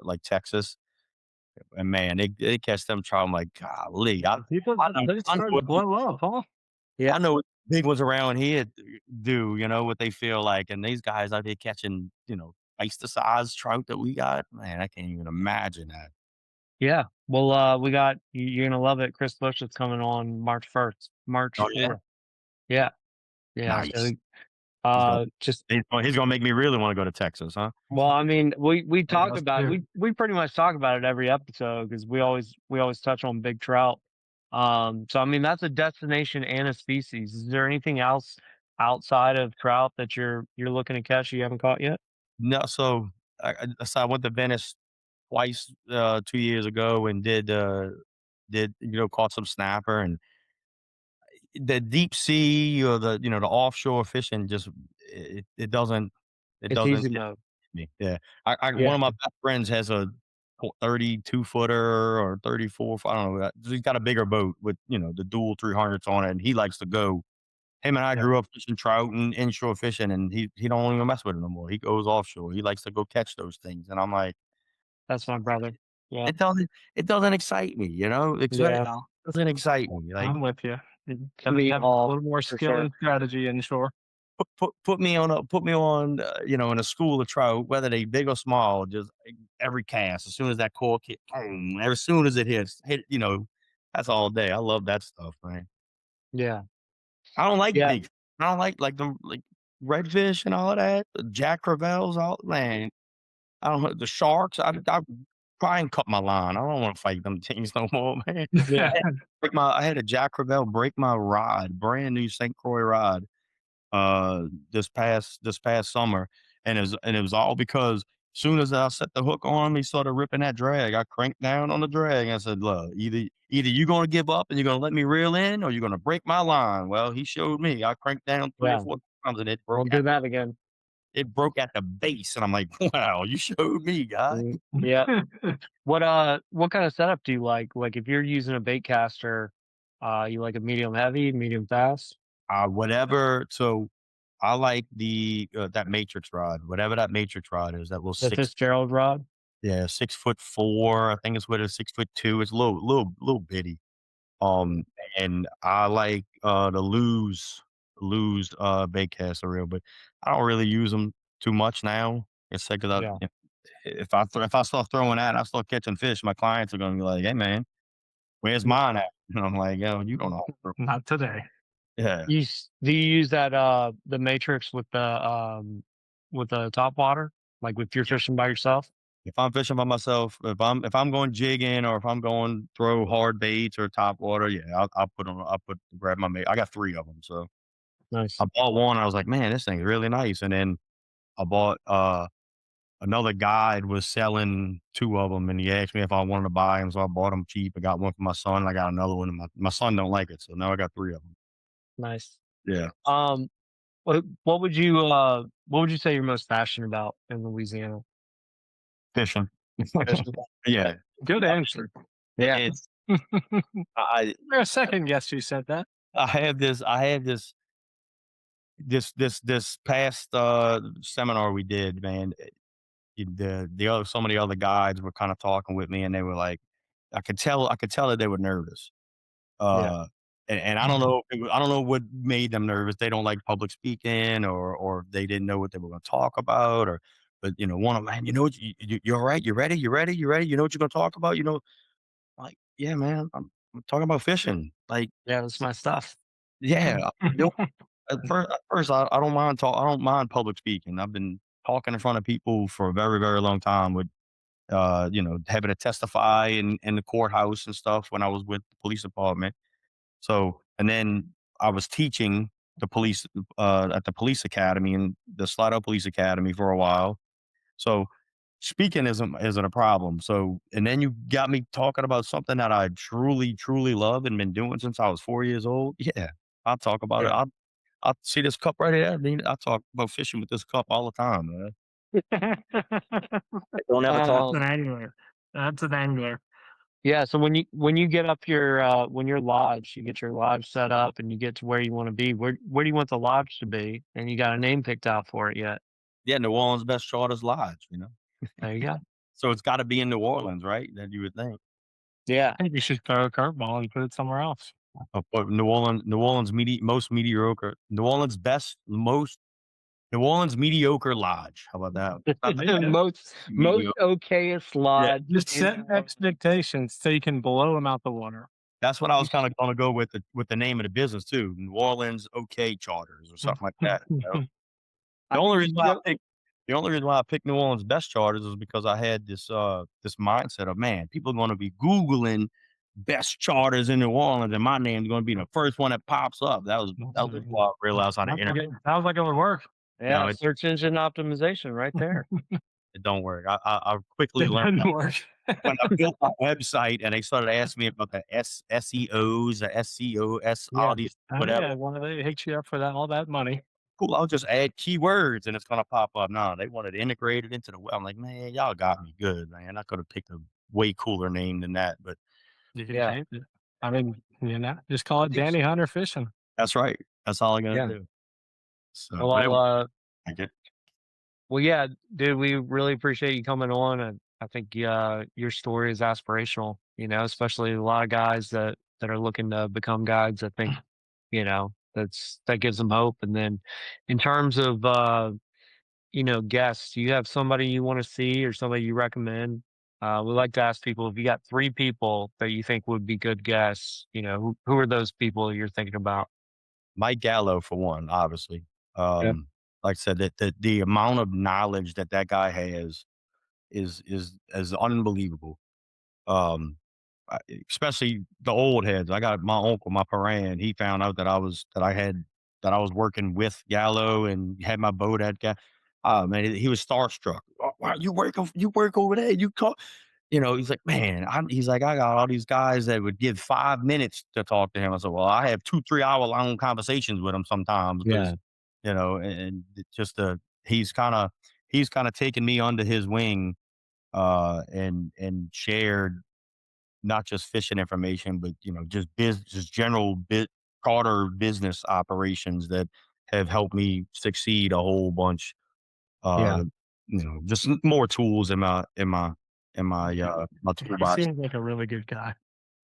like Texas, and man, they catch them trout. I'm like, golly, People, they're I know starting to what blow up, huh? Yeah. I know what big ones around here do, what they feel like, and these guys out here catching, twice the size trout that we got. Man, I can't even imagine that. Yeah. Well, we got you're gonna love it. Chris Bush is coming on March 1st, March Oh yeah, 4th. Yeah. Yeah. nice. Just He's gonna make me really want to go to Texas, huh? well, I mean, we Like talk us about too. we pretty much talk about it every episode because we always touch on big trout. So I mean, that's a destination and a species. Is there anything else outside of trout that you're looking to catch you haven't caught yet? No, so I went to Venice twice 2 years ago and did caught some snapper and the deep sea or the offshore fishing just it doesn't it It's doesn't easy get mode. me. Yeah, I one Yeah, of my best friends has a 32 footer or 34. I don't know. He's got a bigger boat with the dual 300s on it, and he likes to go. Him and I yeah, grew up fishing trout and inshore fishing, and he don't even mess with it no more. He goes offshore. He likes to go catch those things, and I'm like, that's my brother. Yeah, it doesn't it doesn't excite me, yeah. No, doesn't excite me. Like I'm with you. You gotta Me have a all little more for skill sure. and strategy inshore. put me on in a school of trout, whether they big or small, just every cast. As soon as that cork hit, boom, as soon as it that's all day. I love that stuff, man. Yeah, I don't like yeah. big. I don't like the redfish and all of that. The Jack Crevalles, all man. I don't know the sharks. I try and cut my line. I don't want to fight them things no more, man. Yeah. I had a Jack Crevalle break my rod, brand new St. Croix rod, this past summer, and it was all because soon as I set the hook on him, he started ripping that drag. I cranked down on the drag. I said, "Look, either you gonna give up and you're gonna let me reel in, or you're gonna break my line." Well, he showed me. I cranked down 3 or Yeah, 4 times, and won't do that again. it broke at the base, and I'm like, "Wow, you showed me, guy." Yeah. What kind of setup do you like? Like, if you're using a bait caster, you like a medium heavy, medium fast? Whatever. So I like that matrix rod, whatever that matrix rod is, that little The 6 Fitzgerald rod? yeah, 6'4", I think it's what it is, 6'2". It's a little bitty. Um, and I like, the lose bait caster reel, but I don't really use them too much now. It's like 'cause Yeah. if I start throwing that and I start catching fish, my clients are gonna be like, "Hey, man, where's Yeah. mine at?" And I'm like, "Yo, you don't know." Not today. Yeah. Do you use that, the matrix with the top water? Like, if you're fishing by yourself? If I'm fishing by myself, if I'm going jigging or if I'm going throw hard baits or top water, yeah, I'll grab my mate. I got 3 of them, so I Nice. bought one. I was like, "Man, this thing's really nice." And then I bought, another guide was selling 2 of them, and he asked me if I wanted to buy them, so I bought them cheap. I got one for my son, I got another one, and my son don't like it, so now I got 3 of them. Nice. Yeah. Um, what would you say you're most passionate about in Louisiana? Fishing. Fishing? Yeah. Good answer. Yeah. It's I For a second guess you said that. this past, seminar we did, man, the other some of the other guides were kinda talking with me, and they were like I could tell that they were nervous. Yeah. Uh, and I don't know what made them nervous. They don't like public speaking or they didn't know what they were gonna talk about but, one of 'em, "Man, you know what? You alright? You ready? You ready? You ready? You know what you're gonna talk about?" Like, "Yeah, man. I'm talking about fishing." Like, Yeah, that's my stuff. yeah. At first, I don't mind public speaking. I've been talking in front of people for a very, very long time with, having to testify in the courthouse and stuff when I was with the police department. So, and then I was teaching the police at the police academy and the Slidell Police Academy for a while. So, speaking isn't a problem. So, and then you got me talking about something that I truly, truly love and been doing since I was 4 years old. Yeah, I'll talk about it. Yeah. I'll see this cup right here. I mean, I talk about fishing with this cup all the time, man. I don't ever talk. That's an Um, angler. That's an angler. yeah, so when you get up your, when you're lodged, you get your lodge set up and you get to where you wanna be, where do you want the lodge to be? And you got a name picked out for it yet? Yeah, New Orleans Best Charters Lodge. There you go. So it's got to be in New Orleans, right? That you would think. Yeah. I think you should throw a curveball and put it somewhere else. But New Orleans most mediocre, New Orleans mediocre lodge. How about that? Not bad. Most Mediocre. okayest Yeah, lodge Just in set New Orleans. expectations so you can blow them out the water. that's what I was kind of going to go with the name of the business too. New Orleans OK Charters or something like that. The I only think reason you why I go picked the only reason why I picked New Orleans Best Charters is because I had this mindset of, man, people are going to be Googling best charters in New Orleans, and my name's going to be the first one that pops up. That was Mhm. before I realized how to Sounds like internet. sounds like it would work. No, Yeah, it, search engine optimization right there. it don't work. I quickly It learned doesn't that work. when I built my website and they started asking me about the SEOs, the SCOS, Yeah. all these Oh, whatever. yeah, well, they hit you up for that all that money. Cool. I'll just add keywords and it's gonna pop up. No, they wanted to integrate it into the web. I'm like, man, y'all got me good, man. I could have picked a way cooler name than that, but You can Yeah, change it. I mean, just call it Danny Hunter Fishing. that's right. That's all I'm gonna yeah. do. So, but Well, I get well, yeah, dude, we really appreciate you coming on, and I think your story is aspirational. Especially a lot of guys that are looking to become guides. I think that gives them hope. And then, in terms of guests, do you have somebody you want to see or somebody you recommend? We like to ask people if you got three people that you think would be good guests. Who are those people you're thinking about? Mike Gallo for one, obviously. Yeah, Like I said, that the amount of knowledge that that guy has is unbelievable. Um, Especially the old heads. I got my uncle, my parent. He found out that I was working with Gallo and had my boat at Gallo. Oh man, he was starstruck. "Oh, wow, you work over there? You call?" He's like, man. He's like, I got all these guys that would give 5 minutes to talk to him. I said, well, I have 2 3 hour long conversations with him sometimes because yeah, and it's just he's kind of taken me under his wing and shared not just fishing information, but just general broader business operations that have helped me succeed a whole bunch. yeah, Uh, just more tools in my He toolbox. seems like a really good guy.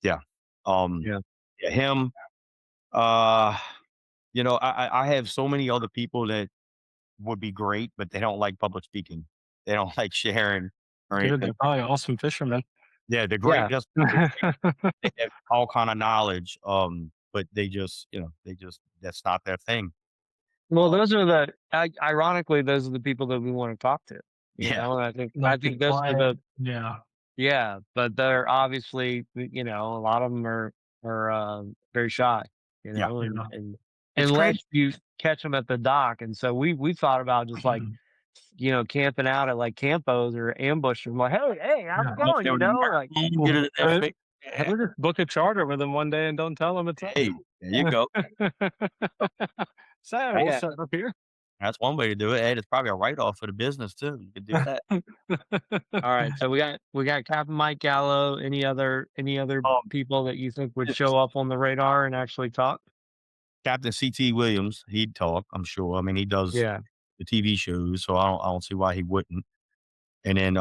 Yeah. Um, yeah, yeah, him. Uh, I have so many other people that would be great, but they don't like public speaking. They don't like sharing or Good, anything. they're probably awesome fishermen. Yeah, they're great. yeah. Just they have all kind of knowledge, but they just that's not their thing. Well, Uh, those are ironically, those are the people that we want to talk to. yeah, And I Like the think those are quiet, the yeah. yeah, but they're obviously, a lot of them are very shy, yeah, Yeah. and it's unless crazy. you catch them at the dock. And so we thought about just like, camping out at like campos or ambush them like, hey, how's it Yeah. going? Like, Get it in their Uh, face. Yeah. or just book a charter with them one day and don't tell them it's us. Hey, there you go. So we'll yeah. set up here. That's one way to do it, and it's probably a write off for the business too. You could do that. All right. So we got Captain Mike Gallo. Any other Um, people that you think would just show up on the radar and actually talk? Captain CT Williams, he'd talk. I'm sure. I mean, he does Yeah. the TV shows, so I don't see why he wouldn't. And then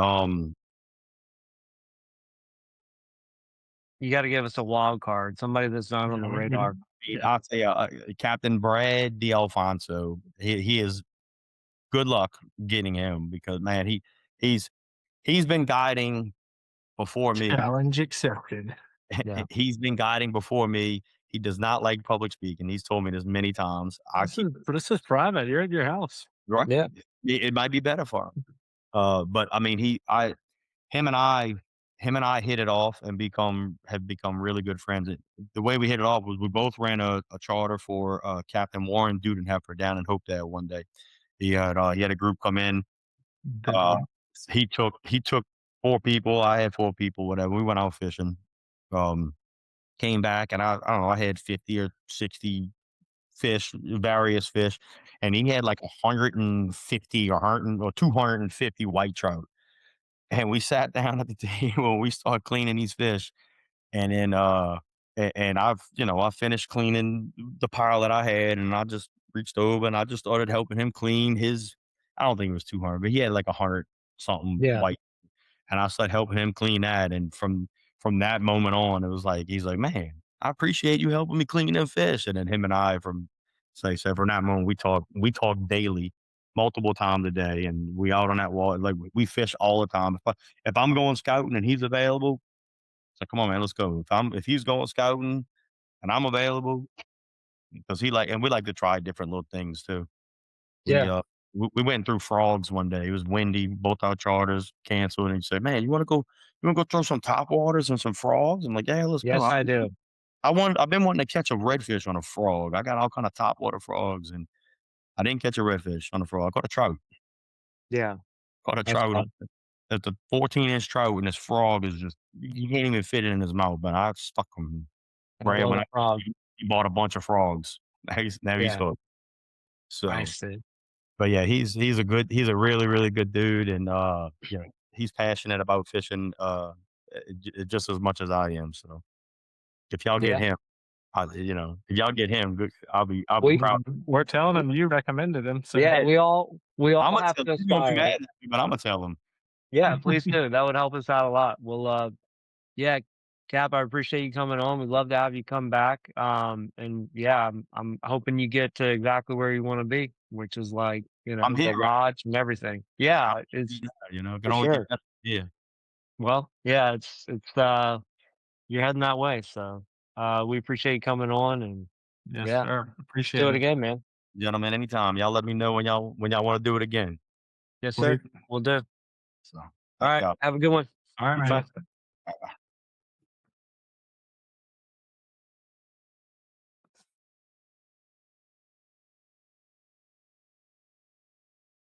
You gotta give us a wild card, somebody that's not on Yeah, the radar. yeah. I'll say Captain Brad D'Alfonso. He is good luck getting him because man, he's he's been guiding before me. Challenge accepted. Yeah. He's been guiding before me. He does not like public speaking. He's told me this many times. I keep This is private. You're at your house. right. Yeah. It might be better for him. But I mean, him and I, him and I hit it off and have become really good friends. The way we hit it off was we both ran a charter for Captain Warren Dudenheffer down in Hopedale one day. He had a group come in. Uh, The he took 4 people. I had 4 people. Whatever. We went out fishing. Um, Came back and I don't know. I had 50 or 60 fish, various fish, and he had like 150 or 250 white trout. And we sat down at the table and we started cleaning these fish. And then, and I finished cleaning the pile that I had, and I just reached over and I just started helping him clean his. I don't think it was 200, but he had like 100 something Yeah. white, and I started helping him clean that. And from that moment on, it was like he's like, man, I appreciate you helping me clean them fish. And then him and I, from that moment, we talk daily, multiple times a day, and we out on that wall. Like we fish all the time. If I'm going scouting and he's available, it's like, come on, man, let's go. If he's going scouting and I'm available, because he like and we like to try different little things too. We Yeah. we went through frogs one day. It was windy, both our charters canceled, and he said, "Man, you wanna go throw some top waters and some frogs?" I'm like, "Yeah, let's go." Yes, I do. I've been wanting to catch a redfish on a frog. I got all kind of top water frogs, and I didn't catch a redfish on a frog. I caught a trout. Yeah, Caught a that's trout. fun. It's a 14-inch trout, and this frog is just you can't even fit it in his mouth, but I stuck him I right love when a frog. he bought a bunch of frogs. Now he's Yeah, hooked. So, nice, dude. but yeah, he's a really, really good dude, and, he's passionate about fishing, just as much as I am, so if y'all get Yeah, him, if y'all get him, good I'll be we proud. We're telling him you recommended him, so yeah, hey. we all Imma have tell him. to He's gonna be aspire. mad at me, but Imma tell him. Yeah, please do. That would help us out a lot. Well, yeah, Cap, I appreciate you coming on. We'd love to have you come back. And yeah, I'm hoping you get to exactly where you want to be, which is like, I'm here. the lodge and everything. I'm Yeah, it's can for only get sure. better. Yeah. Well, yeah, it's you're heading that way. So we appreciate you coming on and Yes, yeah, sir. do Appreciate it it. again, man. Gentlemen, anytime. Y'all let me know when y'all wanna do it again. Yes, sir. Please. We'll do. So, All thank right. y'all. Have a good one. All right, You too. Bye. man. Bye-bye.